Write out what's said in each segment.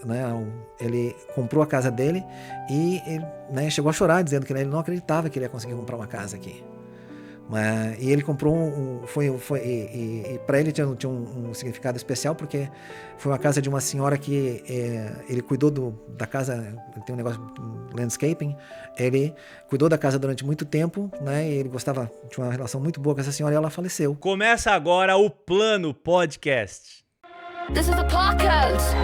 né, ele comprou a casa dele e ele, né, chegou a chorar, dizendo que ele não acreditava que ele ia conseguir comprar uma casa aqui. E ele comprou e para ele tinha um significado especial, porque foi uma casa de uma senhora que ele cuidou da casa. Ele tem um negócio de landscaping. Ele cuidou da casa durante muito tempo, né? E ele tinha uma relação muito boa com essa senhora, e ela faleceu. Começa agora o Plano Podcast. This is the podcast.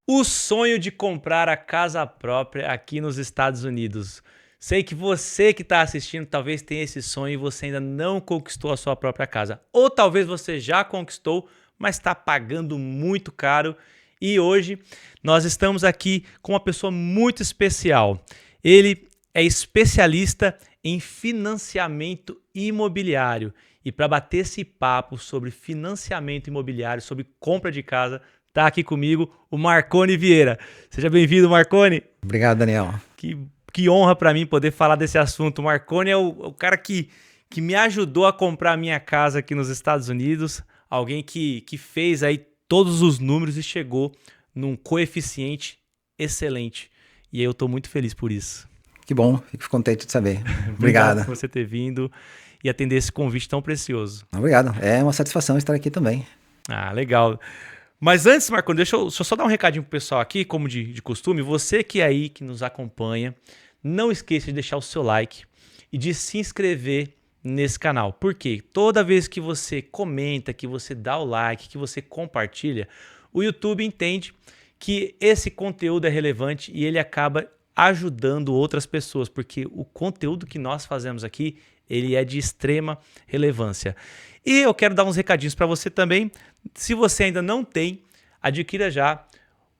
O sonho de comprar a casa própria aqui nos Estados Unidos. Sei que você que está assistindo talvez tenha esse sonho e você ainda não conquistou a sua própria casa. Ou talvez você já conquistou, mas está pagando muito caro. E hoje nós estamos aqui com uma pessoa muito especial. Ele é especialista em financiamento imobiliário. E para bater esse papo sobre financiamento imobiliário, sobre compra de casa, tá aqui comigo o Marconi Vieira. Seja bem-vindo, Marconi. Obrigado, Daniel. Que honra para mim poder falar desse assunto. O Marconi é o cara que me ajudou a comprar a minha casa aqui nos Estados Unidos. Alguém que fez aí todos os números e chegou num coeficiente excelente. E eu estou muito feliz por isso. Que bom, fico contente de saber. Obrigado por você ter vindo e atender esse convite tão precioso. Obrigado, é uma satisfação estar aqui também. Ah, legal. Mas antes, Marconi, deixa eu só dar um recadinho pro pessoal aqui, como de costume. Você que é aí, que nos acompanha, não esqueça de deixar o seu like e de se inscrever nesse canal. Por quê? Toda vez que você comenta, que você dá o like, que você compartilha, o YouTube entende que esse conteúdo é relevante e ele acaba ajudando outras pessoas, porque o conteúdo que nós fazemos aqui, ele é de extrema relevância. E eu quero dar uns recadinhos para você também. Se você ainda não tem, adquira já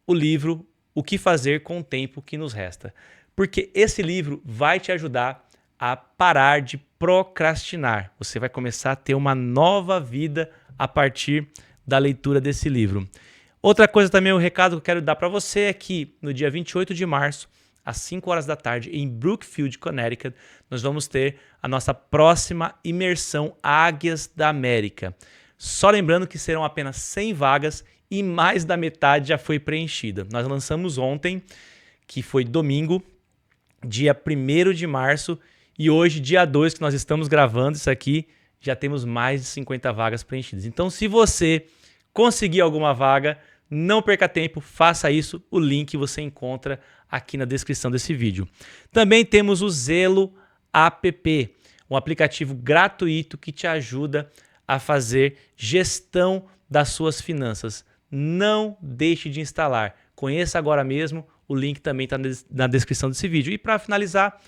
o livro O que Fazer com o Tempo que Nos Resta. Porque esse livro vai te ajudar a parar de procrastinar. Você vai começar a ter uma nova vida a partir da leitura desse livro. Outra coisa também, o recado que eu quero dar para você é que no dia 28 de março, às 5 horas da tarde, em Brookfield, Connecticut, nós vamos ter a nossa próxima imersão Águias da América. Só lembrando que serão apenas 100 vagas e mais da metade já foi preenchida. Nós lançamos ontem, que foi domingo, dia 1º de março, e hoje, dia 2, que nós estamos gravando isso aqui, já temos mais de 50 vagas preenchidas. Então, se você conseguir alguma vaga, não perca tempo, faça isso. O link você encontra aqui na descrição desse vídeo. Também temos o Zelo App, um aplicativo gratuito que te ajuda a fazer gestão das suas finanças. Não deixe de instalar. Conheça agora mesmo, o link também está na descrição desse vídeo. E para finalizar,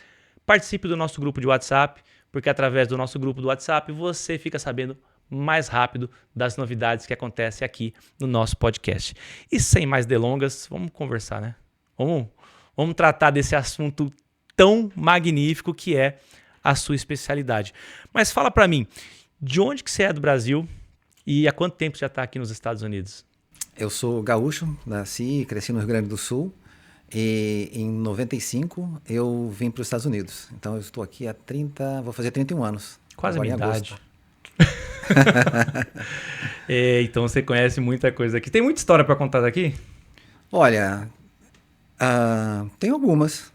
participe do nosso grupo de WhatsApp, porque através do nosso grupo do WhatsApp você fica sabendo mais rápido das novidades que acontecem aqui no nosso podcast. E sem mais delongas, vamos conversar, né? Vamos tratar desse assunto tão magnífico que é a sua especialidade. Mas fala para mim, de onde que você é do Brasil e há quanto tempo você já está aqui nos Estados Unidos? Eu sou gaúcho, nasci e cresci no Rio Grande do Sul. E em 95 eu vim para os Estados Unidos. Então eu estou aqui há vou fazer 31 anos. Quase a minha idade. Então você conhece muita coisa aqui. Tem muita história para contar daqui? Olha, tem algumas.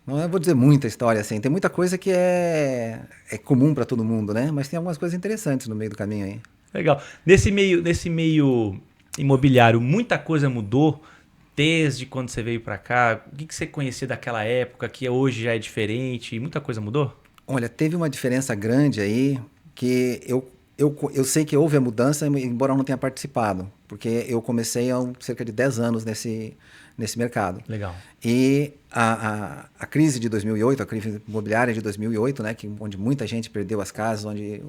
Não vou dizer muita história assim. Tem muita coisa que é comum para todo mundo, né? Mas tem algumas coisas interessantes no meio do caminho aí. Legal. Nesse meio imobiliário, muita coisa mudou desde quando você veio para cá. O que você conhecia daquela época que hoje já é diferente? Muita coisa mudou? Olha, teve uma diferença grande aí que eu sei que houve a mudança, embora eu não tenha participado, porque eu comecei há cerca de 10 anos nesse mercado. Legal. E a crise de 2008, a crise imobiliária de 2008, né, onde muita gente perdeu as casas, onde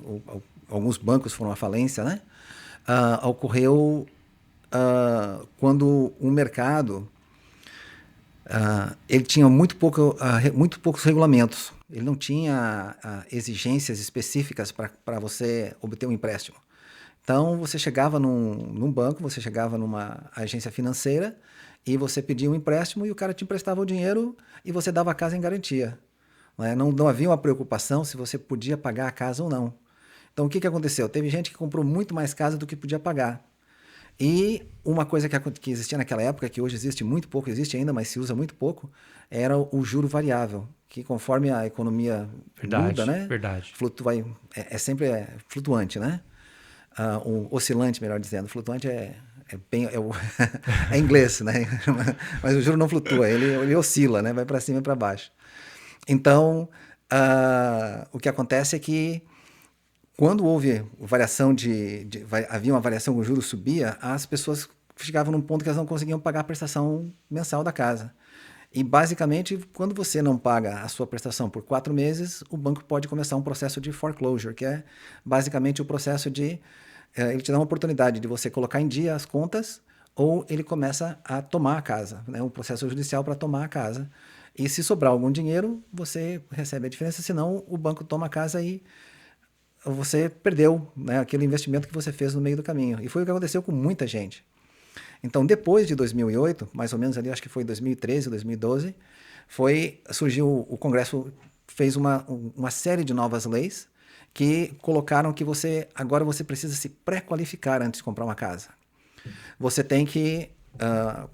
alguns bancos foram à falência, né, ocorreu quando o mercado ele tinha muito poucos regulamentos. Ele não tinha exigências específicas para você obter um empréstimo. Então, você chegava num banco, você chegava numa agência financeira e você pedia um empréstimo e o cara te emprestava o dinheiro e você dava a casa em garantia. Não havia uma preocupação se você podia pagar a casa ou não. Então, o que aconteceu? Teve gente que comprou muito mais casa do que podia pagar. E uma coisa que existia naquela época, que hoje existe muito pouco, existe ainda, mas se usa muito pouco, era o juro variável, que conforme a economia muda, né? Verdade. Sempre flutuante, né? Oscilante, melhor dizendo. Flutuante é inglês, né? Mas o juro não flutua, ele oscila, né? Vai para cima e para baixo. Então, o que acontece é que quando houve variação havia uma variação, o juro subia, as pessoas chegavam num ponto que elas não conseguiam pagar a prestação mensal da casa. E basicamente, quando você não paga a sua prestação por 4 meses, o banco pode começar um processo de foreclosure, que é basicamente o processo de ele te dá uma oportunidade de você colocar em dia as contas, ou ele começa a tomar a casa, né? Um processo judicial para tomar a casa. E se sobrar algum dinheiro, você recebe a diferença, senão o banco toma a casa e você perdeu, né, aquele investimento que você fez no meio do caminho. E foi o que aconteceu com muita gente. Então, depois de 2008, mais ou menos ali, acho que foi 2013, 2012, surgiu, o Congresso fez uma série de novas leis que colocaram que agora você precisa se pré-qualificar antes de comprar uma casa. Você tem que,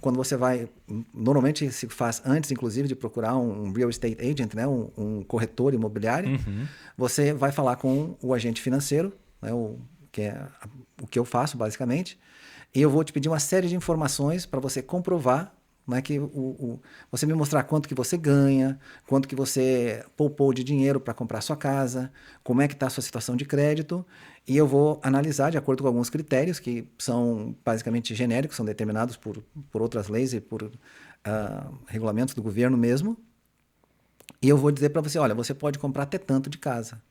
quando você vai, normalmente se faz antes, inclusive, de procurar um real estate agent, né, um corretor imobiliário, você vai falar com o agente financeiro, né, que é o que eu faço, basicamente, e eu vou te pedir uma série de informações para você comprovar, né, que você me mostrar quanto que você ganha, quanto que você poupou de dinheiro para comprar sua casa, como é que está a sua situação de crédito, e eu vou analisar de acordo com alguns critérios que são basicamente genéricos, são determinados por outras leis e por regulamentos do governo mesmo, e eu vou dizer para você, olha, você pode comprar até tanto de casa.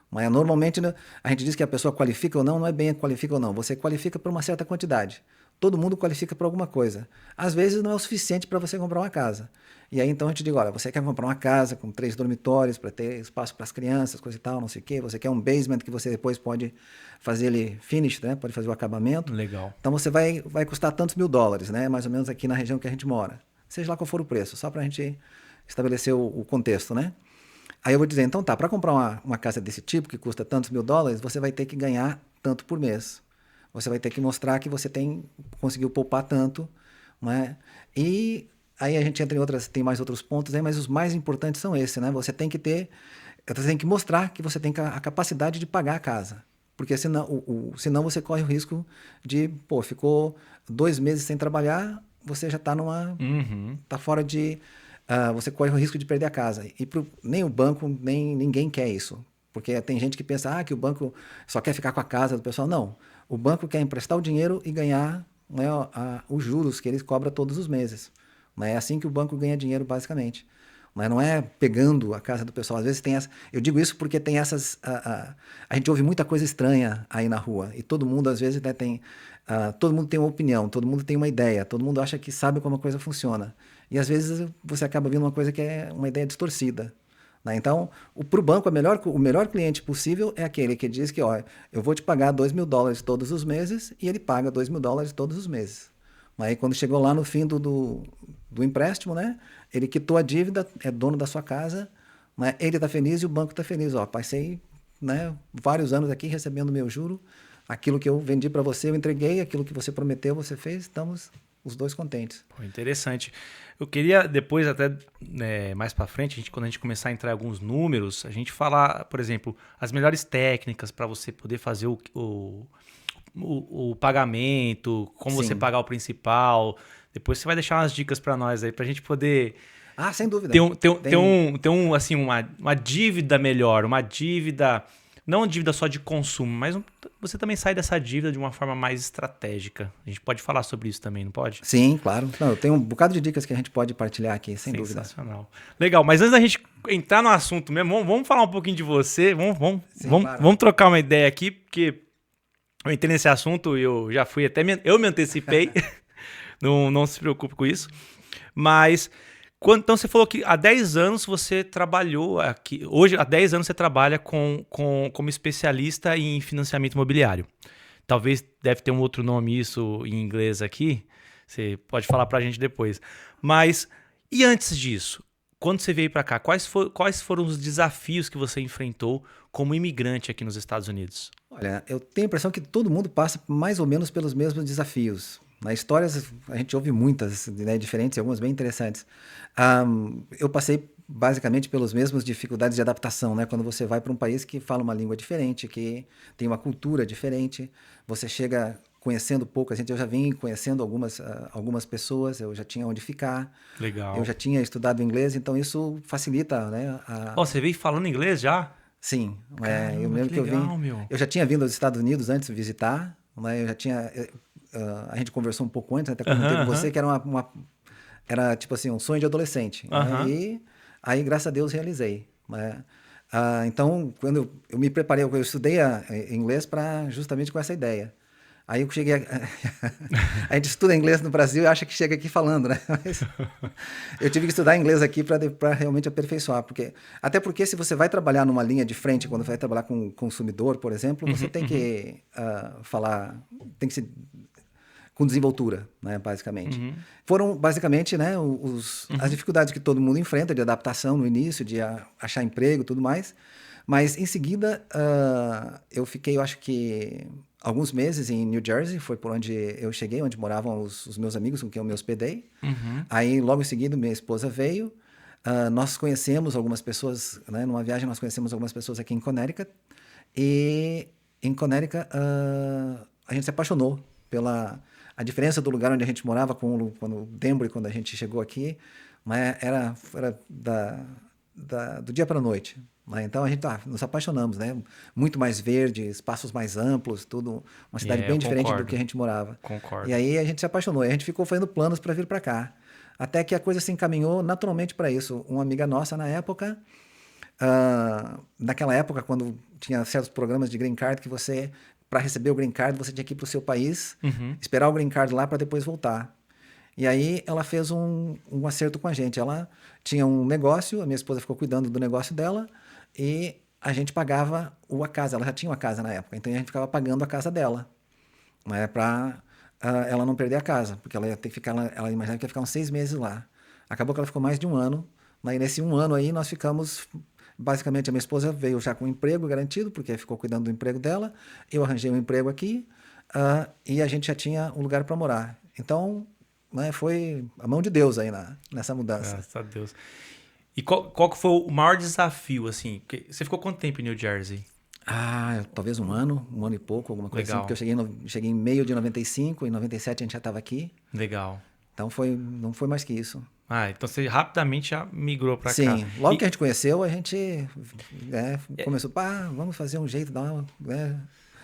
Mas normalmente, né, a gente diz que a pessoa qualifica ou não, não é bem qualifica ou não. Você qualifica por uma certa quantidade. Todo mundo qualifica por alguma coisa. Às vezes não é o suficiente para você comprar uma casa. E aí então a gente diz, olha, você quer comprar uma casa com 3 dormitórios para ter espaço para as crianças, coisa e tal, não sei o quê. Você quer um basement que você depois pode fazer ele finish, né? Pode fazer o acabamento. Legal. Então você vai custar tantos $1.000, né? Mais ou menos aqui na região que a gente mora. Seja lá qual for o preço, só para a gente estabelecer o contexto, né? Aí eu vou dizer, então tá, para comprar uma casa desse tipo, que custa tantos $1.000, você vai ter que ganhar tanto por mês. Você vai ter que mostrar que você conseguiu poupar tanto, né? E aí a gente entra tem mais outros pontos aí, mas os mais importantes são esses, né? Você tem que mostrar que você tem a capacidade de pagar a casa. Porque senão você corre o risco de, ficou 2 meses sem trabalhar, você já está tá fora de... você corre o risco de perder a casa. E nem o banco, nem ninguém quer isso. Porque tem gente que pensa que o banco só quer ficar com a casa do pessoal. Não. O banco quer emprestar o dinheiro e ganhar, né, os juros que eles cobram todos os meses. É assim que o banco ganha dinheiro, basicamente. Mas não é pegando a casa do pessoal. Às vezes tem eu digo isso porque tem essas... a gente ouve muita coisa estranha aí na rua. E todo mundo, às vezes, né, todo mundo tem uma opinião, todo mundo tem uma ideia, todo mundo acha que sabe como a coisa funciona. E às vezes você acaba vendo uma coisa que é uma ideia distorcida. Né? Então, para o banco, o melhor cliente possível é aquele que diz que, eu vou te pagar $2.000 todos os meses, e ele paga $2.000 todos os meses. Aí quando chegou lá no fim do empréstimo, né, ele quitou a dívida, é dono da sua casa, né, ele está feliz e o banco está feliz. Passei, né, vários anos aqui recebendo meu juro, aquilo que eu vendi para você eu entreguei, aquilo que você prometeu você fez, estamos os dois contentes. Interessante. Eu queria depois até mais para frente, quando a gente começar a entrar em alguns números, a gente falar, por exemplo, as melhores técnicas para você poder fazer o pagamento, como Sim. você pagar o principal. Depois você vai deixar umas dicas para nós aí, para a gente poder... sem dúvida. Ter assim, uma dívida melhor, uma dívida... Não uma dívida só de consumo, mas você também sai dessa dívida de uma forma mais estratégica. A gente pode falar sobre isso também, não pode? Sim, claro. Não, tem um bocado de dicas que a gente pode partilhar aqui, sem dúvida. Sensacional. Legal, mas antes da gente entrar no assunto mesmo, vamos falar um pouquinho de você, vamos trocar uma ideia aqui, porque eu entrei nesse assunto e eu já fui eu me antecipei, não se preocupe com isso, mas... Então, você falou que há 10 anos você trabalhou aqui. Hoje, há 10 anos você trabalha como especialista em financiamento imobiliário. Talvez deve ter um outro nome isso em inglês aqui. Você pode falar para a gente depois. Mas, e antes disso? Quando você veio para cá, quais foram os desafios que você enfrentou como imigrante aqui nos Estados Unidos? Olha, eu tenho a impressão que todo mundo passa mais ou menos pelos mesmos desafios. Na histórias, a gente ouve muitas, né, diferentes e algumas bem interessantes. Eu passei basicamente pelas mesmas dificuldades de adaptação, né? Quando você vai para um país que fala uma língua diferente, que tem uma cultura diferente, você chega conhecendo pouco. Eu já vim conhecendo algumas pessoas, eu já tinha onde ficar. Legal. Eu já tinha estudado inglês, então isso facilita, né? Você veio falando inglês já? Sim, Caramba, eu lembro que que eu legal, vim. meu. Eu já tinha vindo aos Estados Unidos antes de visitar, né? Eu já tinha. A gente conversou um pouco antes, até comentei com você que era tipo assim, um sonho de adolescente. Né? E aí, graças a Deus, realizei. Né? Então, quando eu me preparei, eu estudei inglês justamente com essa ideia. Aí eu cheguei. A gente estuda inglês no Brasil e acha que chega aqui falando, né? Mas eu tive que estudar inglês aqui para realmente aperfeiçoar. Até porque se você vai trabalhar numa linha de frente, quando vai trabalhar com consumidor, por exemplo, você tem que falar. Tem que ser com desenvoltura, né, basicamente. Foram, basicamente, né, as dificuldades que todo mundo enfrenta de adaptação no início, de achar emprego e tudo mais. Mas, em seguida, eu fiquei, eu acho que, alguns meses em New Jersey, foi por onde eu cheguei, onde moravam os meus amigos com quem eu me hospedei. Aí, logo em seguida, minha esposa veio. Nós conhecemos algumas pessoas, né, numa viagem nós conhecemos algumas pessoas aqui em Connecticut. E, em Connecticut, a gente se apaixonou pela... A diferença do lugar onde a gente morava quando Denver, quando a gente chegou aqui, mas era do dia para a noite. Né? Então a gente nos apaixonamos, né? Muito mais verde, espaços mais amplos, tudo, uma cidade bem diferente do que a gente morava. Concordo. E aí a gente se apaixonou, e a gente ficou fazendo planos para vir para cá. Até que a coisa se encaminhou naturalmente para isso. Uma amiga nossa na época, naquela época, quando tinha certos programas de green card que você... Para receber o green card, você tinha que ir para o seu país, esperar o green card lá para depois voltar. E aí ela fez um acerto com a gente. Ela tinha um negócio, a minha esposa ficou cuidando do negócio dela e a gente pagava a casa. Ela já tinha uma casa na época, então a gente ficava pagando a casa dela, né, para ela não perder a casa, porque ela ia ter que ficar, ela imaginava que ia ficar uns 6 meses lá. Acabou que ela ficou mais de 1 ano. Mas nesse 1 ano aí nós ficamos... Basicamente, a minha esposa veio já com um emprego garantido, porque ficou cuidando do emprego dela. Eu arranjei um emprego aqui e a gente já tinha um lugar para morar. Então, né, foi a mão de Deus aí nessa mudança. Graças a Deus. E qual que foi o maior desafio, assim? Você ficou quanto tempo em New Jersey? Talvez 1 ano e pouco, alguma coisa Legal. assim. Porque eu cheguei em meio de 95, em 97 a gente já estava aqui. Legal. Então, não foi mais que isso. Então você rapidamente já migrou para cá. Sim, logo que a gente conheceu, a gente começou, vamos fazer um jeito, né?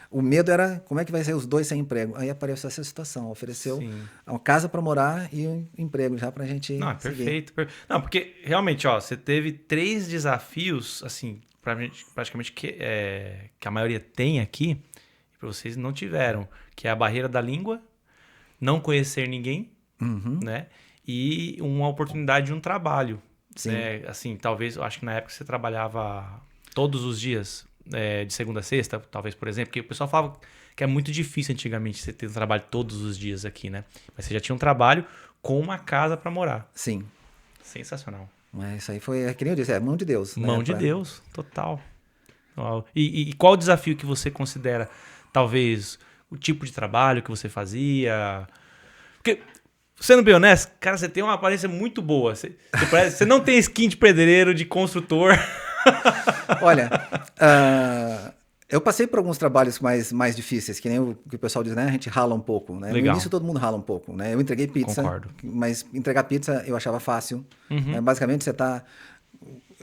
O medo era, como é que vai ser os dois sem emprego? Aí apareceu essa situação, ofereceu uma casa para morar e um emprego já para a gente seguir. Perfeito. Não, porque realmente, você teve 3 desafios, assim, praticamente que a maioria tem aqui, e para vocês não tiveram, que é a barreira da língua, não conhecer ninguém, né? E uma oportunidade de um trabalho. Sim. Né? Assim, talvez, eu acho que na época você trabalhava todos os dias, de segunda a sexta, talvez, por exemplo, porque o pessoal falava que é muito difícil antigamente você ter um trabalho todos os dias aqui, né? Mas você já tinha um trabalho com uma casa para morar. Sim. Sensacional. Mas isso aí foi, que nem eu disse, mão de Deus. Mão de Deus, total. E qual o desafio que você considera, talvez, o tipo de trabalho que você fazia? Porque... Sendo bem honesto, cara, você tem uma aparência muito boa. Você não tem skin de pedreiro, de construtor. Olha, eu passei por alguns trabalhos mais difíceis, que nem o que o pessoal diz, né? A gente rala um pouco, né? Legal. No início todo mundo rala um pouco, né? Eu entreguei pizza, Concordo. mas entregar pizza eu achava fácil. Né? Basicamente você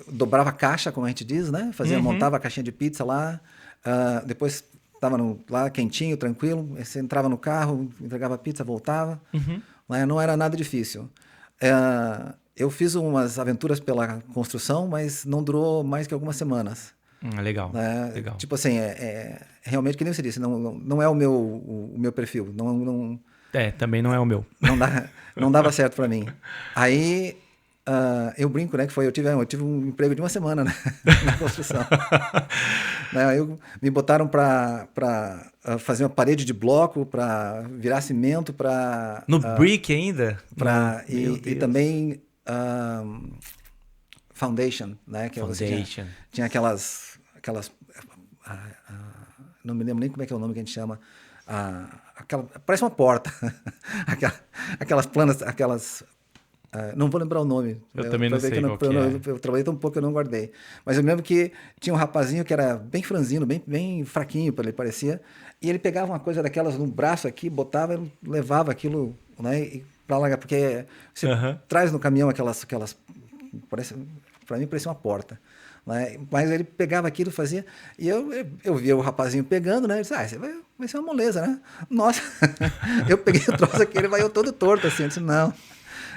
dobrava a caixa, como a gente diz, né? Montava a caixinha de pizza lá, depois estava lá quentinho, tranquilo, você entrava no carro, entregava a pizza, voltava. Não era nada difícil. Eu fiz umas aventuras pela construção, mas não durou mais que algumas semanas. Legal, legal. Tipo assim, realmente, que nem você disse, não é o meu perfil. Também não é o meu. Não dava certo para mim. Aí, eu brinco, né, que eu tive um emprego de 1 semana, né, na construção. Me botaram para fazer uma parede de bloco, para virar cimento, para... No brick ainda? E também foundation, né? Foundation. Tinha aquelas não me lembro nem como é que é o nome que a gente chama, parece uma porta, aquelas planas, não vou lembrar o nome. Eu também não sei qual que eu trabalhei tão pouco que eu não guardei. Mas eu me lembro que tinha um rapazinho que era bem franzino, bem fraquinho, ele parecia, e ele pegava uma coisa daquelas no braço aqui, botava e levava aquilo, né, para largar, porque você traz no caminhão aquelas para mim parecia uma porta. Né? Mas ele pegava aquilo, fazia, e eu via o rapazinho pegando, né? Eu disse, isso vai ser uma moleza, né? Nossa, eu peguei o troço aqui, ele vai eu todo torto assim. Eu disse, não,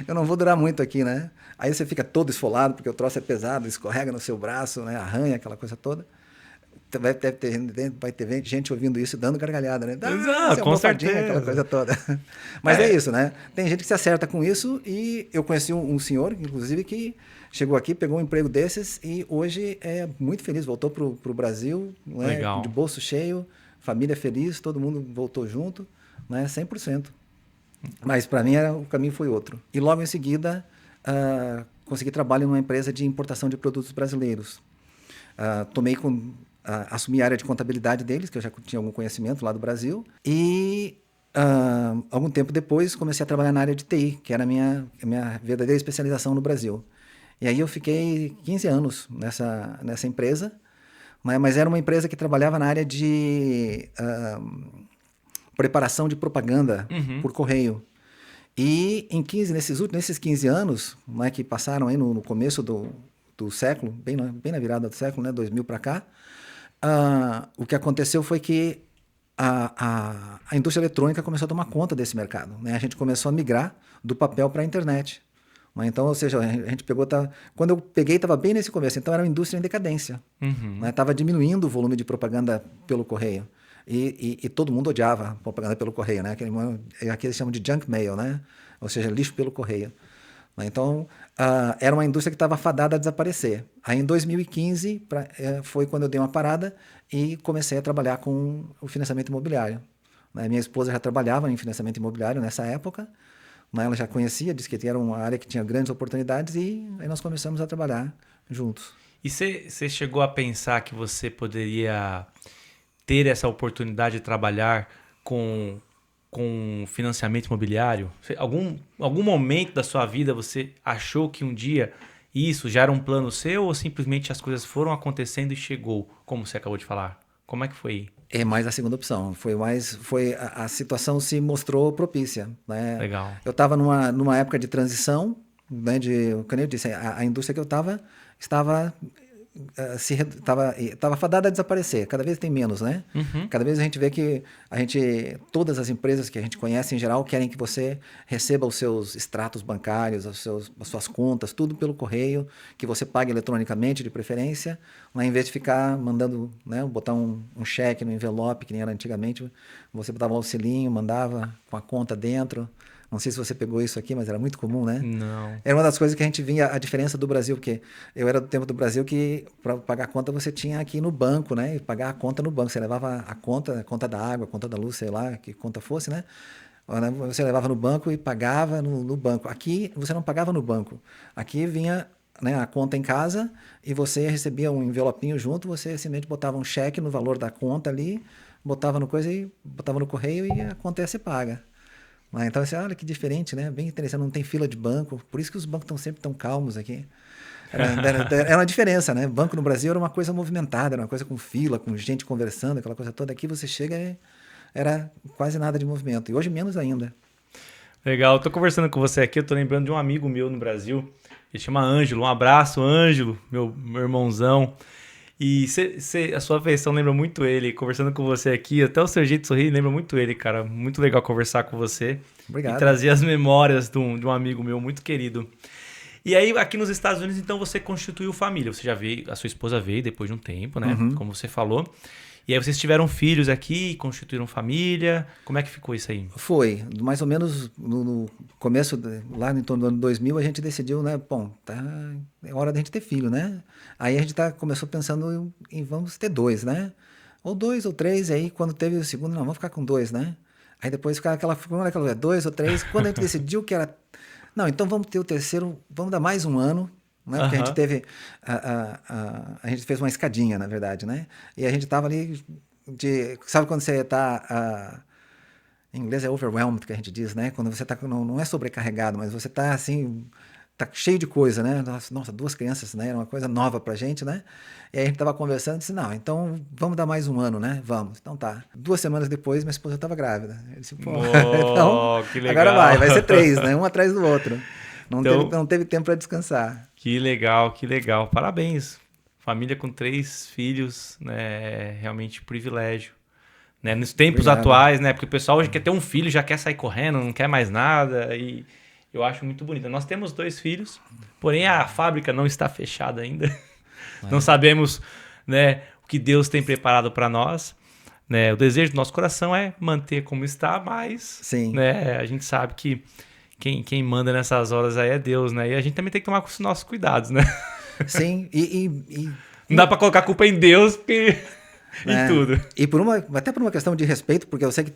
eu não vou durar muito aqui, né? Aí você fica todo esfolado, porque o troço é pesado, escorrega no seu braço, né? Arranha, aquela coisa toda. Vai ter gente ouvindo isso dando gargalhada, né? Com certeza. Aquela coisa toda. Mas é isso, né? Tem gente que se acerta com isso, e eu conheci um senhor, inclusive, que chegou aqui, pegou um emprego desses e hoje é muito feliz, voltou pro Brasil, né? De bolso cheio, família feliz, todo mundo voltou junto, né? 100%. Mas para mim o caminho foi outro. E logo em seguida consegui trabalho numa empresa de importação de produtos brasileiros. Assumi a área de contabilidade deles, que eu já tinha algum conhecimento lá do Brasil, e algum tempo depois comecei a trabalhar na área de TI, que era a minha verdadeira especialização no Brasil. E aí eu fiquei 15 anos nessa empresa, mas era uma empresa que trabalhava na área de preparação de propaganda por correio. E nesses 15 anos, né, que passaram aí no começo do século, bem na virada do século, né, 2000 para cá, o que aconteceu foi que a indústria eletrônica começou a tomar conta desse mercado. Né? A gente começou a migrar do papel para a internet. Né? Então, ou seja, a gente pegou... Quando eu peguei, estava bem nesse começo. Então, era uma indústria em decadência. Estava diminuindo o volume de propaganda pelo correio. E todo mundo odiava propaganda pelo correio. Né? Aqui eles chamam de junk mail, né? Ou seja, lixo pelo correio. Então, era uma indústria que estava fadada a desaparecer. Aí, em 2015, foi quando eu dei uma parada e comecei a trabalhar com o financiamento imobiliário. Minha esposa já trabalhava em financiamento imobiliário nessa época, ela já conhecia, disse que era uma área que tinha grandes oportunidades, e aí nós começamos a trabalhar juntos. E você chegou a pensar que você poderia ter essa oportunidade de trabalhar com financiamento imobiliário? Algum momento da sua vida você achou que um dia isso já era um plano seu, ou simplesmente as coisas foram acontecendo e chegou, como você acabou de falar? Como é que foi? É mais a segunda opção. A situação se mostrou propícia. Né? Legal. Eu estava numa época de transição, né, como eu disse, a indústria que eu estava fadada a desaparecer. Cada vez tem menos, né? Cada vez a gente vê que todas as empresas que a gente conhece em geral querem que você receba os seus extratos bancários, as suas contas, tudo pelo correio, que você pague eletronicamente de preferência, né? Em vez de ficar mandando, né, botar um cheque no envelope, que nem era antigamente, você botava um auxilinho, mandava com a conta dentro. Não sei se você pegou isso aqui, mas era muito comum, né? Não. Era uma das coisas que a gente vinha, a diferença do Brasil, porque eu era do tempo do Brasil que para pagar a conta você tinha que ir no banco, né? E pagar a conta no banco. Você levava a conta da água, a conta da luz, sei lá, que conta fosse, né? Você levava no banco e pagava no banco. Aqui você não pagava no banco. Aqui vinha, né, a conta em casa e você recebia um envelopinho junto, você simplesmente botava um cheque no valor da conta ali, botava no correio e a conta ia ser paga. Então, assim, olha que diferente, né? Bem interessante, não tem fila de banco. Por isso que os bancos estão sempre tão calmos aqui. Era uma diferença, né? Banco no Brasil era uma coisa movimentada, era uma coisa com fila, com gente conversando, aquela coisa toda. Aqui você chega era quase nada de movimento. E hoje menos ainda. Legal, eu tô conversando com você aqui, eu tô lembrando de um amigo meu no Brasil. Ele chama Ângelo. Um abraço, Ângelo, meu irmãozão. E a sua feição lembra muito ele. Conversando com você aqui, até o seu jeito de sorrir lembra muito ele, cara. Muito legal conversar com você. Obrigado. E trazer as memórias de um amigo meu muito querido. E aí, aqui nos Estados Unidos, então, você constituiu família. Você já veio, a sua esposa veio depois de um tempo, né? Como você falou. E aí, vocês tiveram filhos aqui, constituíram família. Como é que ficou isso aí? Foi. Mais ou menos no começo, lá em torno do ano 2000, a gente decidiu, né? Bom, é hora da gente ter filho, né? Aí a gente começou pensando em vamos ter 2, né? Ou 2 ou 3, e aí quando teve o segundo, não, vamos ficar com 2, né? Aí depois ficava aquela 2 ou 3. Quando a gente decidiu que era... Não, então vamos ter o terceiro, vamos dar mais um ano, né? Porque a gente Aham. teve, a gente fez uma escadinha, na verdade, né? E a gente tava ali sabe quando você tá, em inglês é overwhelmed que a gente diz, né? Quando você tá, não é sobrecarregado, mas você tá assim, tá cheio de coisa, né? Nossa, 2 crianças, né? Era uma coisa nova pra gente, né? E aí a gente tava conversando e disse, não, então vamos dar mais um ano, né? Vamos. Então tá. 2 semanas depois, minha esposa tava grávida. Eu disse, pô, então Que agora legal. vai ser 3, né? Um atrás do outro. Então, Não teve tempo para descansar. que legal, que legal. Parabéns. Família com 3 filhos, né? É realmente privilégio. Né? Nos tempos Obrigado. atuais, né? Porque o pessoal hoje quer ter um filho, já quer sair correndo, não quer mais nada. E eu acho muito bonito. Nós temos 2 filhos, porém a fábrica não está fechada ainda. Não sabemos, né, o que Deus tem preparado para nós. Né? O desejo do nosso coração é manter como está, mas Sim. né, a gente sabe que quem manda nessas horas aí é Deus, né? E a gente também tem que tomar os nossos cuidados, né? Sim, Não dá para colocar a culpa em Deus, porque em né? tudo. E até por uma questão de respeito, porque eu sei que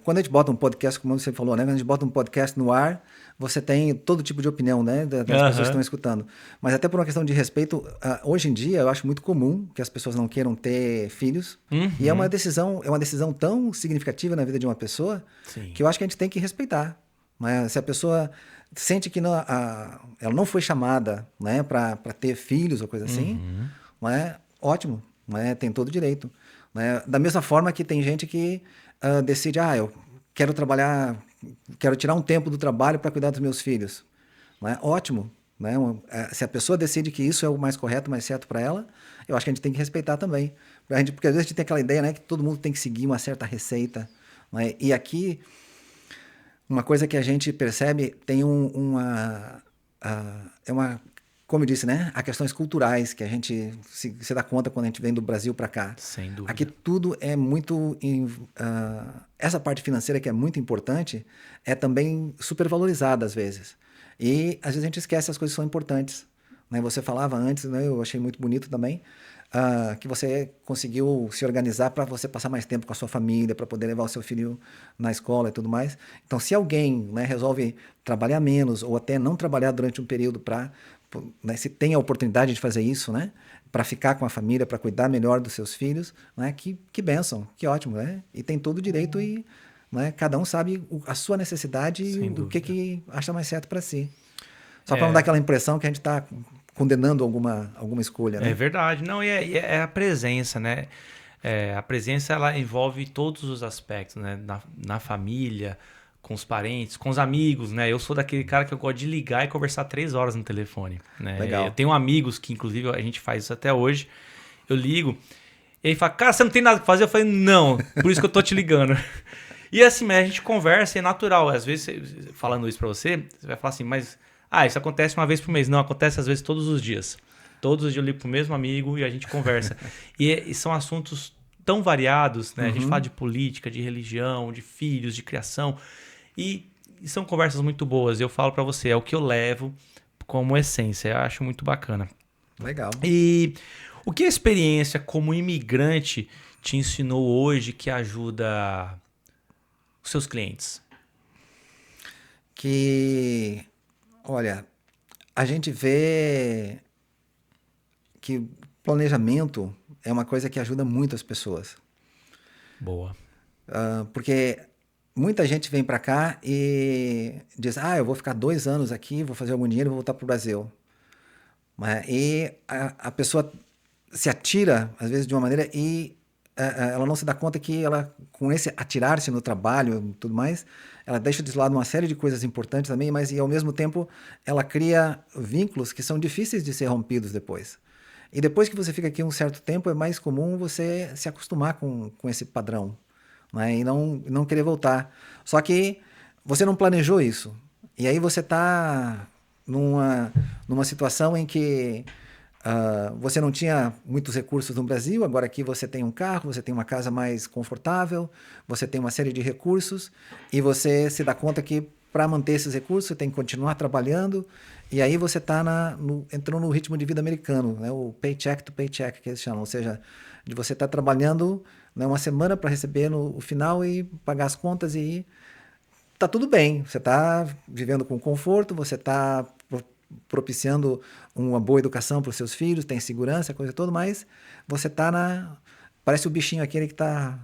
quando a gente bota um podcast, como você falou, né? Quando a gente bota um podcast no ar, você tem todo tipo de opinião, né? Das pessoas que estão escutando. Mas até por uma questão de respeito, hoje em dia eu acho muito comum que as pessoas não queiram ter filhos. E é uma decisão tão significativa na vida de uma pessoa Sim. que eu acho que a gente tem que respeitar. Mas se a pessoa sente que ela não foi chamada, né, para ter filhos ou coisa assim, ótimo, né, tem todo o direito. Né? Da mesma forma que tem gente que decide, eu quero trabalhar, quero tirar um tempo do trabalho para cuidar dos meus filhos. Né? Ótimo. Né? Se a pessoa decide que isso é o mais correto, mais certo para ela, eu acho que a gente tem que respeitar também. Porque às vezes a gente tem aquela ideia, né, que todo mundo tem que seguir uma certa receita. Né? E aqui, uma coisa que a gente percebe tem como eu disse, né? Há questões culturais que a gente se dá conta quando a gente vem do Brasil para cá. Sem dúvida. Aqui tudo é muito... essa parte financeira que é muito importante é também supervalorizada às vezes. E às vezes a gente esquece as coisas que são importantes. Né? Você falava antes, né? Eu achei muito bonito também, que você conseguiu se organizar para você passar mais tempo com a sua família, para poder levar o seu filho na escola e tudo mais. Então, se alguém, né, resolve trabalhar menos ou até não trabalhar durante um período né, se tem a oportunidade de fazer isso, né, para ficar com a família, para cuidar melhor dos seus filhos, né, que bênção, que ótimo, né? E tem todo o direito e, né, cada um sabe a sua necessidade e o que acha mais certo para si. Só para não dar aquela impressão que a gente está condenando alguma escolha, né? É verdade. Não, é a presença, né? A presença, ela envolve todos os aspectos, né? Na família, com os parentes, com os amigos, né? Eu sou daquele cara que eu gosto de ligar e conversar 3 horas no telefone, né? Legal. Eu tenho amigos que, inclusive, a gente faz isso até hoje. Eu ligo e ele fala, cara, você não tem nada pra fazer? Eu falei, não, por isso que eu tô te ligando. E assim, a gente conversa, é natural. Às vezes, falando isso pra você, você vai falar assim, mas... isso acontece uma vez por mês. Não, acontece às vezes todos os dias. Todos os dias eu ligo pro mesmo amigo e a gente conversa. e são assuntos tão variados, né? A gente fala de política, de religião, de filhos, de criação. E são conversas muito boas. Eu falo pra você, é o que eu levo como essência. Eu acho muito bacana. Legal. E o que a experiência como imigrante te ensinou hoje que ajuda os seus clientes? Olha, a gente vê que planejamento é uma coisa que ajuda muito as pessoas. Boa. Porque muita gente vem para cá e diz, eu vou ficar 2 anos aqui, vou fazer algum dinheiro e vou voltar para o Brasil. E a pessoa se atira, às vezes, de uma maneira e ela não se dá conta que ela, com esse atirar-se no trabalho e tudo mais, ela deixa de lado uma série de coisas importantes também, mas e ao mesmo tempo ela cria vínculos que são difíceis de ser rompidos depois. E depois que você fica aqui um certo tempo, é mais comum você se acostumar com esse padrão, né? E não querer voltar. Só que você não planejou isso. E aí você está numa situação em que você não tinha muitos recursos no Brasil, agora aqui você tem um carro, você tem uma casa mais confortável, você tem uma série de recursos e você se dá conta que para manter esses recursos você tem que continuar trabalhando e aí você está entrando no ritmo de vida americano, né? O paycheck to paycheck que eles chamam, ou seja, de você estar trabalhando, né, uma semana para receber no final e pagar as contas e tá tudo bem, você está vivendo com conforto, você está propiciando uma boa educação para os seus filhos, tem segurança, coisa toda, mas você está parece o bichinho aquele que está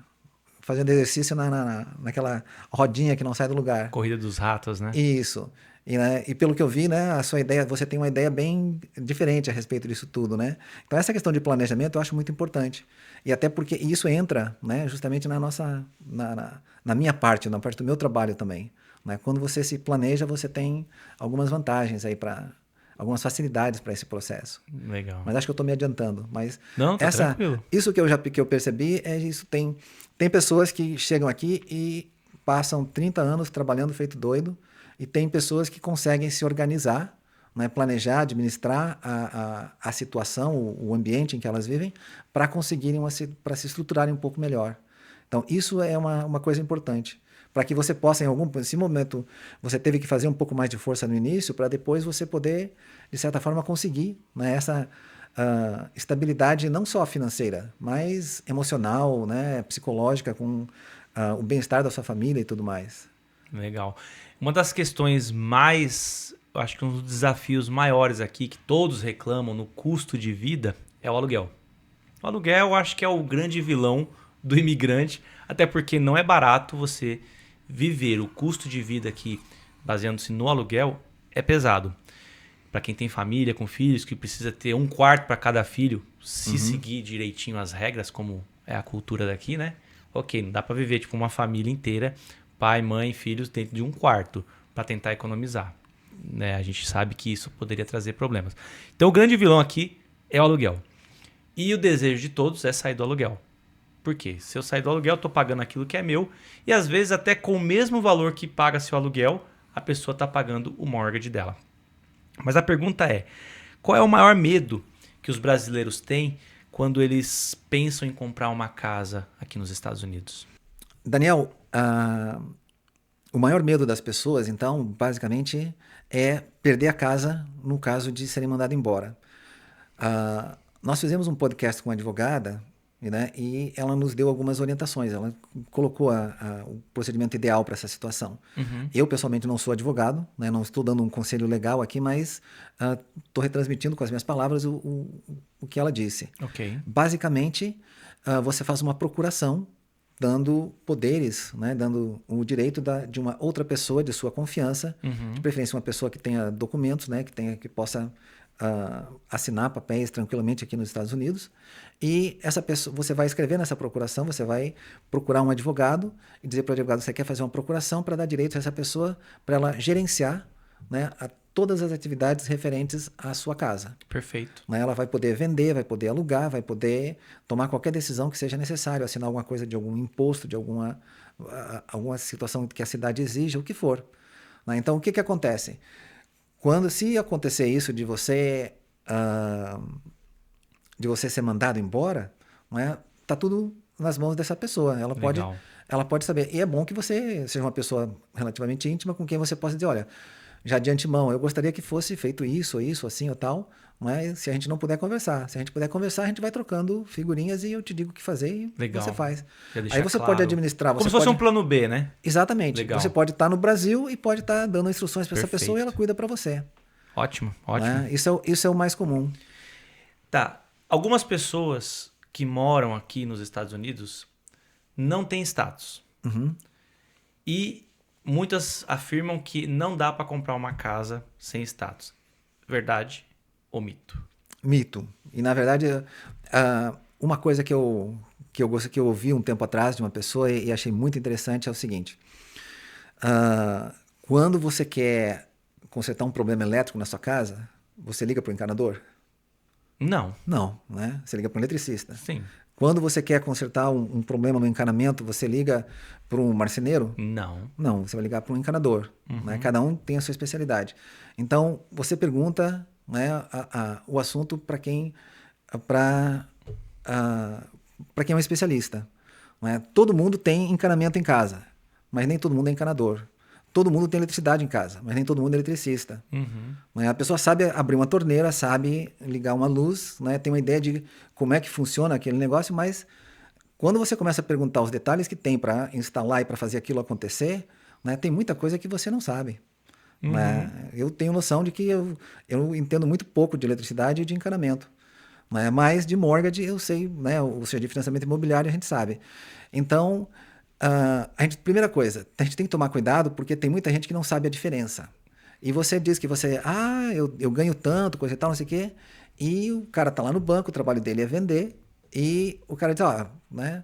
fazendo exercício naquela rodinha que não sai do lugar. Corrida dos ratos, né? Isso. E, né, e pelo que eu vi, né, a sua ideia, você tem uma ideia bem diferente a respeito disso tudo, né? Então essa questão de planejamento eu acho muito importante. E até porque isso entra, né, justamente na minha parte, na parte do meu trabalho também, né? Quando você se planeja, você tem algumas vantagens aí algumas facilidades para esse processo. Legal. Mas acho que eu estou me adiantando. Mas Não, tá tranquilo. isso que eu percebi é isso. Tem pessoas que chegam aqui e passam 30 anos trabalhando feito doido, e tem pessoas que conseguem se organizar, né, planejar, administrar a situação, o ambiente em que elas vivem, para conseguirem para se estruturarem um pouco melhor. Então, isso é uma coisa importante. Para que você possa, esse momento, você teve que fazer um pouco mais de força no início, para depois você poder, de certa forma, conseguir, né, essa estabilidade não só financeira, mas emocional, né, psicológica, com o bem-estar da sua família e tudo mais. Legal. Uma das questões eu acho que um dos desafios maiores aqui, que todos reclamam no custo de vida, é o aluguel. O aluguel eu acho que é o grande vilão do imigrante, até porque não é barato você viver. O custo de vida aqui, baseando-se no aluguel, é pesado. Para quem tem família com filhos, que precisa ter um quarto para cada filho, se seguir direitinho as regras, como é a cultura daqui, né? Ok, não dá para viver tipo uma família inteira, pai, mãe, filhos dentro de um quarto para tentar economizar. Né? A gente sabe que isso poderia trazer problemas. Então o grande vilão aqui é o aluguel. E o desejo de todos é sair do aluguel. Por quê? Se eu sair do aluguel, eu estou pagando aquilo que é meu, e às vezes até com o mesmo valor que paga seu aluguel, a pessoa está pagando o mortgage dela. Mas a pergunta é, qual é o maior medo que os brasileiros têm quando eles pensam em comprar uma casa aqui nos Estados Unidos? Daniel, o maior medo das pessoas, então, basicamente, é perder a casa no caso de serem mandados embora. Nós fizemos um podcast com uma advogada, né, e ela nos deu algumas orientações. Ela colocou o procedimento ideal para essa situação. Eu, pessoalmente, não sou advogado, né, não estou dando um conselho legal aqui, mas estou retransmitindo com as minhas palavras o que ela disse. Okay. Basicamente, você faz uma procuração dando poderes, né, dando o direito de uma outra pessoa de sua confiança, de preferência uma pessoa que tenha documentos, né, que possa assinar papéis tranquilamente aqui nos Estados Unidos, e essa pessoa, você vai escrever nessa procuração, você vai procurar um advogado e dizer para o advogado que você quer fazer uma procuração para dar direito a essa pessoa, para ela gerenciar, né, todas as atividades referentes à sua casa. Perfeito. Né? Ela vai poder vender, vai poder alugar, vai poder tomar qualquer decisão que seja necessário, assinar alguma coisa de algum imposto, de alguma situação que a cidade exija, o que for. Né? Então, o que acontece? Se acontecer isso de você ser mandado embora, né, tá tudo nas mãos dessa pessoa. Ela pode saber. E é bom que você seja uma pessoa relativamente íntima com quem você possa dizer, olha, já de antemão, eu gostaria que fosse feito isso, assim ou tal, mas se a gente não puder conversar. Se a gente puder conversar, a gente vai trocando figurinhas e eu te digo o que fazer e você faz. Aí você pode administrar. Como se fosse um plano B, né? Exatamente. Legal. Você pode estar no Brasil e pode estar dando instruções para essa pessoa e ela cuida para você. Ótimo. Né? Isso é o mais comum. Tá. Algumas pessoas que moram aqui nos Estados Unidos não têm status. E muitas afirmam que não dá para comprar uma casa sem status. Verdade ou mito? Mito. E, na verdade, uma coisa que eu ouvi um tempo atrás de uma pessoa e achei muito interessante é o seguinte. Quando você quer consertar um problema elétrico na sua casa, você liga para o encanador? Não. Não, né? Você liga para um eletricista. Sim. Quando você quer consertar um problema no encanamento, você liga para um marceneiro? Não. Não, você vai ligar para um encanador. Né? Cada um tem a sua especialidade. Então, você pergunta, né, o assunto para quem é um especialista. Né? Todo mundo tem encanamento em casa, mas nem todo mundo é encanador. Todo mundo tem eletricidade em casa, mas nem todo mundo é eletricista. Né? A pessoa sabe abrir uma torneira, sabe ligar uma luz, né? Tem uma ideia de como é que funciona aquele negócio, mas quando você começa a perguntar os detalhes que tem para instalar e para fazer aquilo acontecer, né, tem muita coisa que você não sabe. Né? Eu tenho noção de que eu entendo muito pouco de eletricidade e de encanamento. Né? Mas de mortgage eu sei, né? Ou seja, de financiamento imobiliário a gente sabe. Então, primeira coisa, a gente tem que tomar cuidado porque tem muita gente que não sabe a diferença. E você diz que eu ganho tanto, coisa e tal, não sei o quê, e o cara tá lá no banco, o trabalho dele é vender, e o cara diz, né?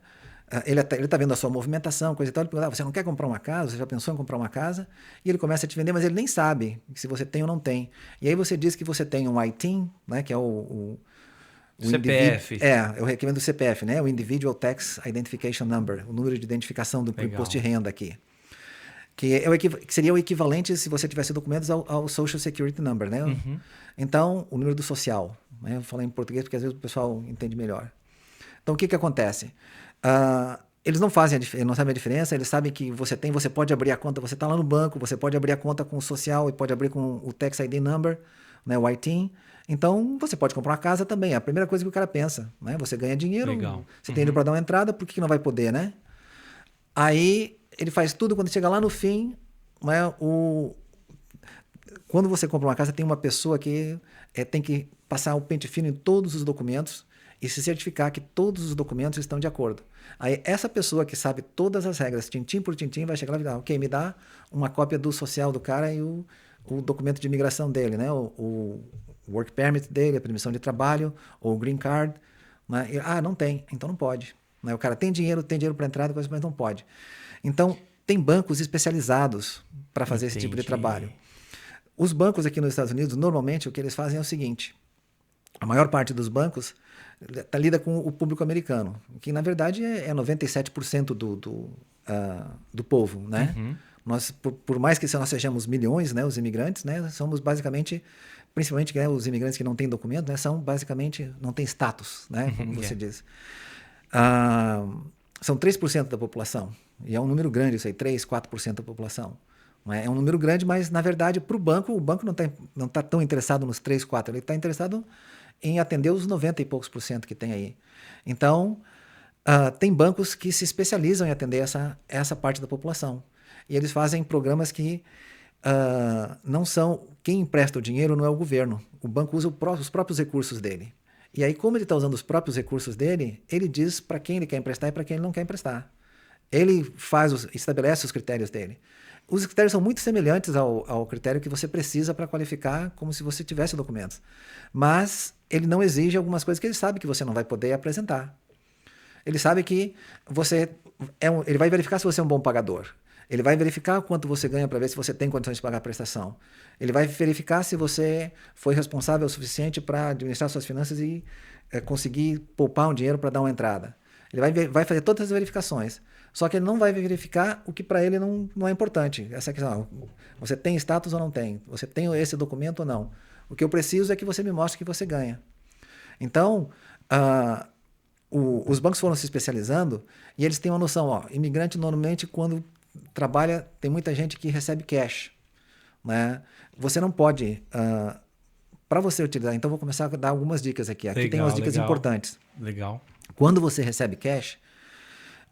Ele tá vendo a sua movimentação, coisa e tal, ele pergunta, você não quer comprar uma casa? Você já pensou em comprar uma casa? E ele começa a te vender, mas ele nem sabe se você tem ou não tem. E aí você diz que você tem um ITIN, né? Que é o CPF. Eu recomendo o CPF, né? O Individual Tax Identification Number, o número de identificação do imposto de renda aqui. Que seria o equivalente se você tivesse documentos ao Social Security Number, né? Então, o número do social. Né? Eu vou falar em português porque às vezes o pessoal entende melhor. Então, o que acontece? Eles não sabem a diferença, eles sabem que você pode abrir a conta, você está lá no banco, você pode abrir a conta com o social e pode abrir com o Tax ID Number, né? O ITIN. Então, você pode comprar uma casa também. É a primeira coisa que o cara pensa. Né? Você ganha dinheiro, você tem dinheiro para dar uma entrada, por que não vai poder, né? Aí, ele faz tudo, quando chega lá no fim, né? Quando você compra uma casa, tem uma pessoa que tem que passar o pente fino em todos os documentos e se certificar que todos os documentos estão de acordo. Aí, essa pessoa que sabe todas as regras, tintim por tintim, vai chegar lá e falar, ok, me dá uma cópia do social do cara e o documento de imigração dele, né? O work permit dele, a permissão de trabalho, ou o green card. Né? Não tem, então não pode. Né? O cara tem dinheiro para entrada, mas não pode. Então, tem bancos especializados para fazer esse tipo de trabalho. Os bancos aqui nos Estados Unidos, normalmente, o que eles fazem é o seguinte. A maior parte dos bancos lida com o público americano, que, na verdade, é 97% do povo. Né? Nós, por mais que nós sejamos milhões, né, os imigrantes, né, somos basicamente, principalmente, né, os imigrantes que não têm documento, né, são basicamente, não têm status, né, como você diz. São 3% da população. E é um número grande isso aí, 3%, 4% da população. É um número grande, mas, na verdade, para o banco não tá tão interessado nos 3%, 4%. Ele está interessado em atender os 90 e poucos % que tem aí. Então, tem bancos que se especializam em atender essa parte da população. E eles fazem programas que não são... Quem empresta o dinheiro não é o governo. O banco usa os próprios recursos dele. E aí, como ele está usando os próprios recursos dele, ele diz para quem ele quer emprestar e para quem ele não quer emprestar. Ele estabelece os critérios dele. Os critérios são muito semelhantes ao critério que você precisa para qualificar como se você tivesse documentos. Mas ele não exige algumas coisas que ele sabe que você não vai poder apresentar. Ele sabe que ele vai verificar se você é um bom pagador. Ele vai verificar quanto você ganha para ver se você tem condições de pagar a prestação. Ele vai verificar se você foi responsável o suficiente para administrar suas finanças e conseguir poupar um dinheiro para dar uma entrada. Ele vai fazer todas as verificações. Só que ele não vai verificar o que para ele não é importante. Essa questão, você tem status ou não tem? Você tem esse documento ou não? O que eu preciso é que você me mostre que você ganha. Então, os bancos foram se especializando e eles têm uma noção. Imigrante, normalmente, quando trabalha, tem muita gente que recebe cash. Né? Você não pode... para você utilizar... Então, vou começar a dar algumas dicas aqui. Aqui tem umas dicas importantes. Legal. Quando você recebe cash...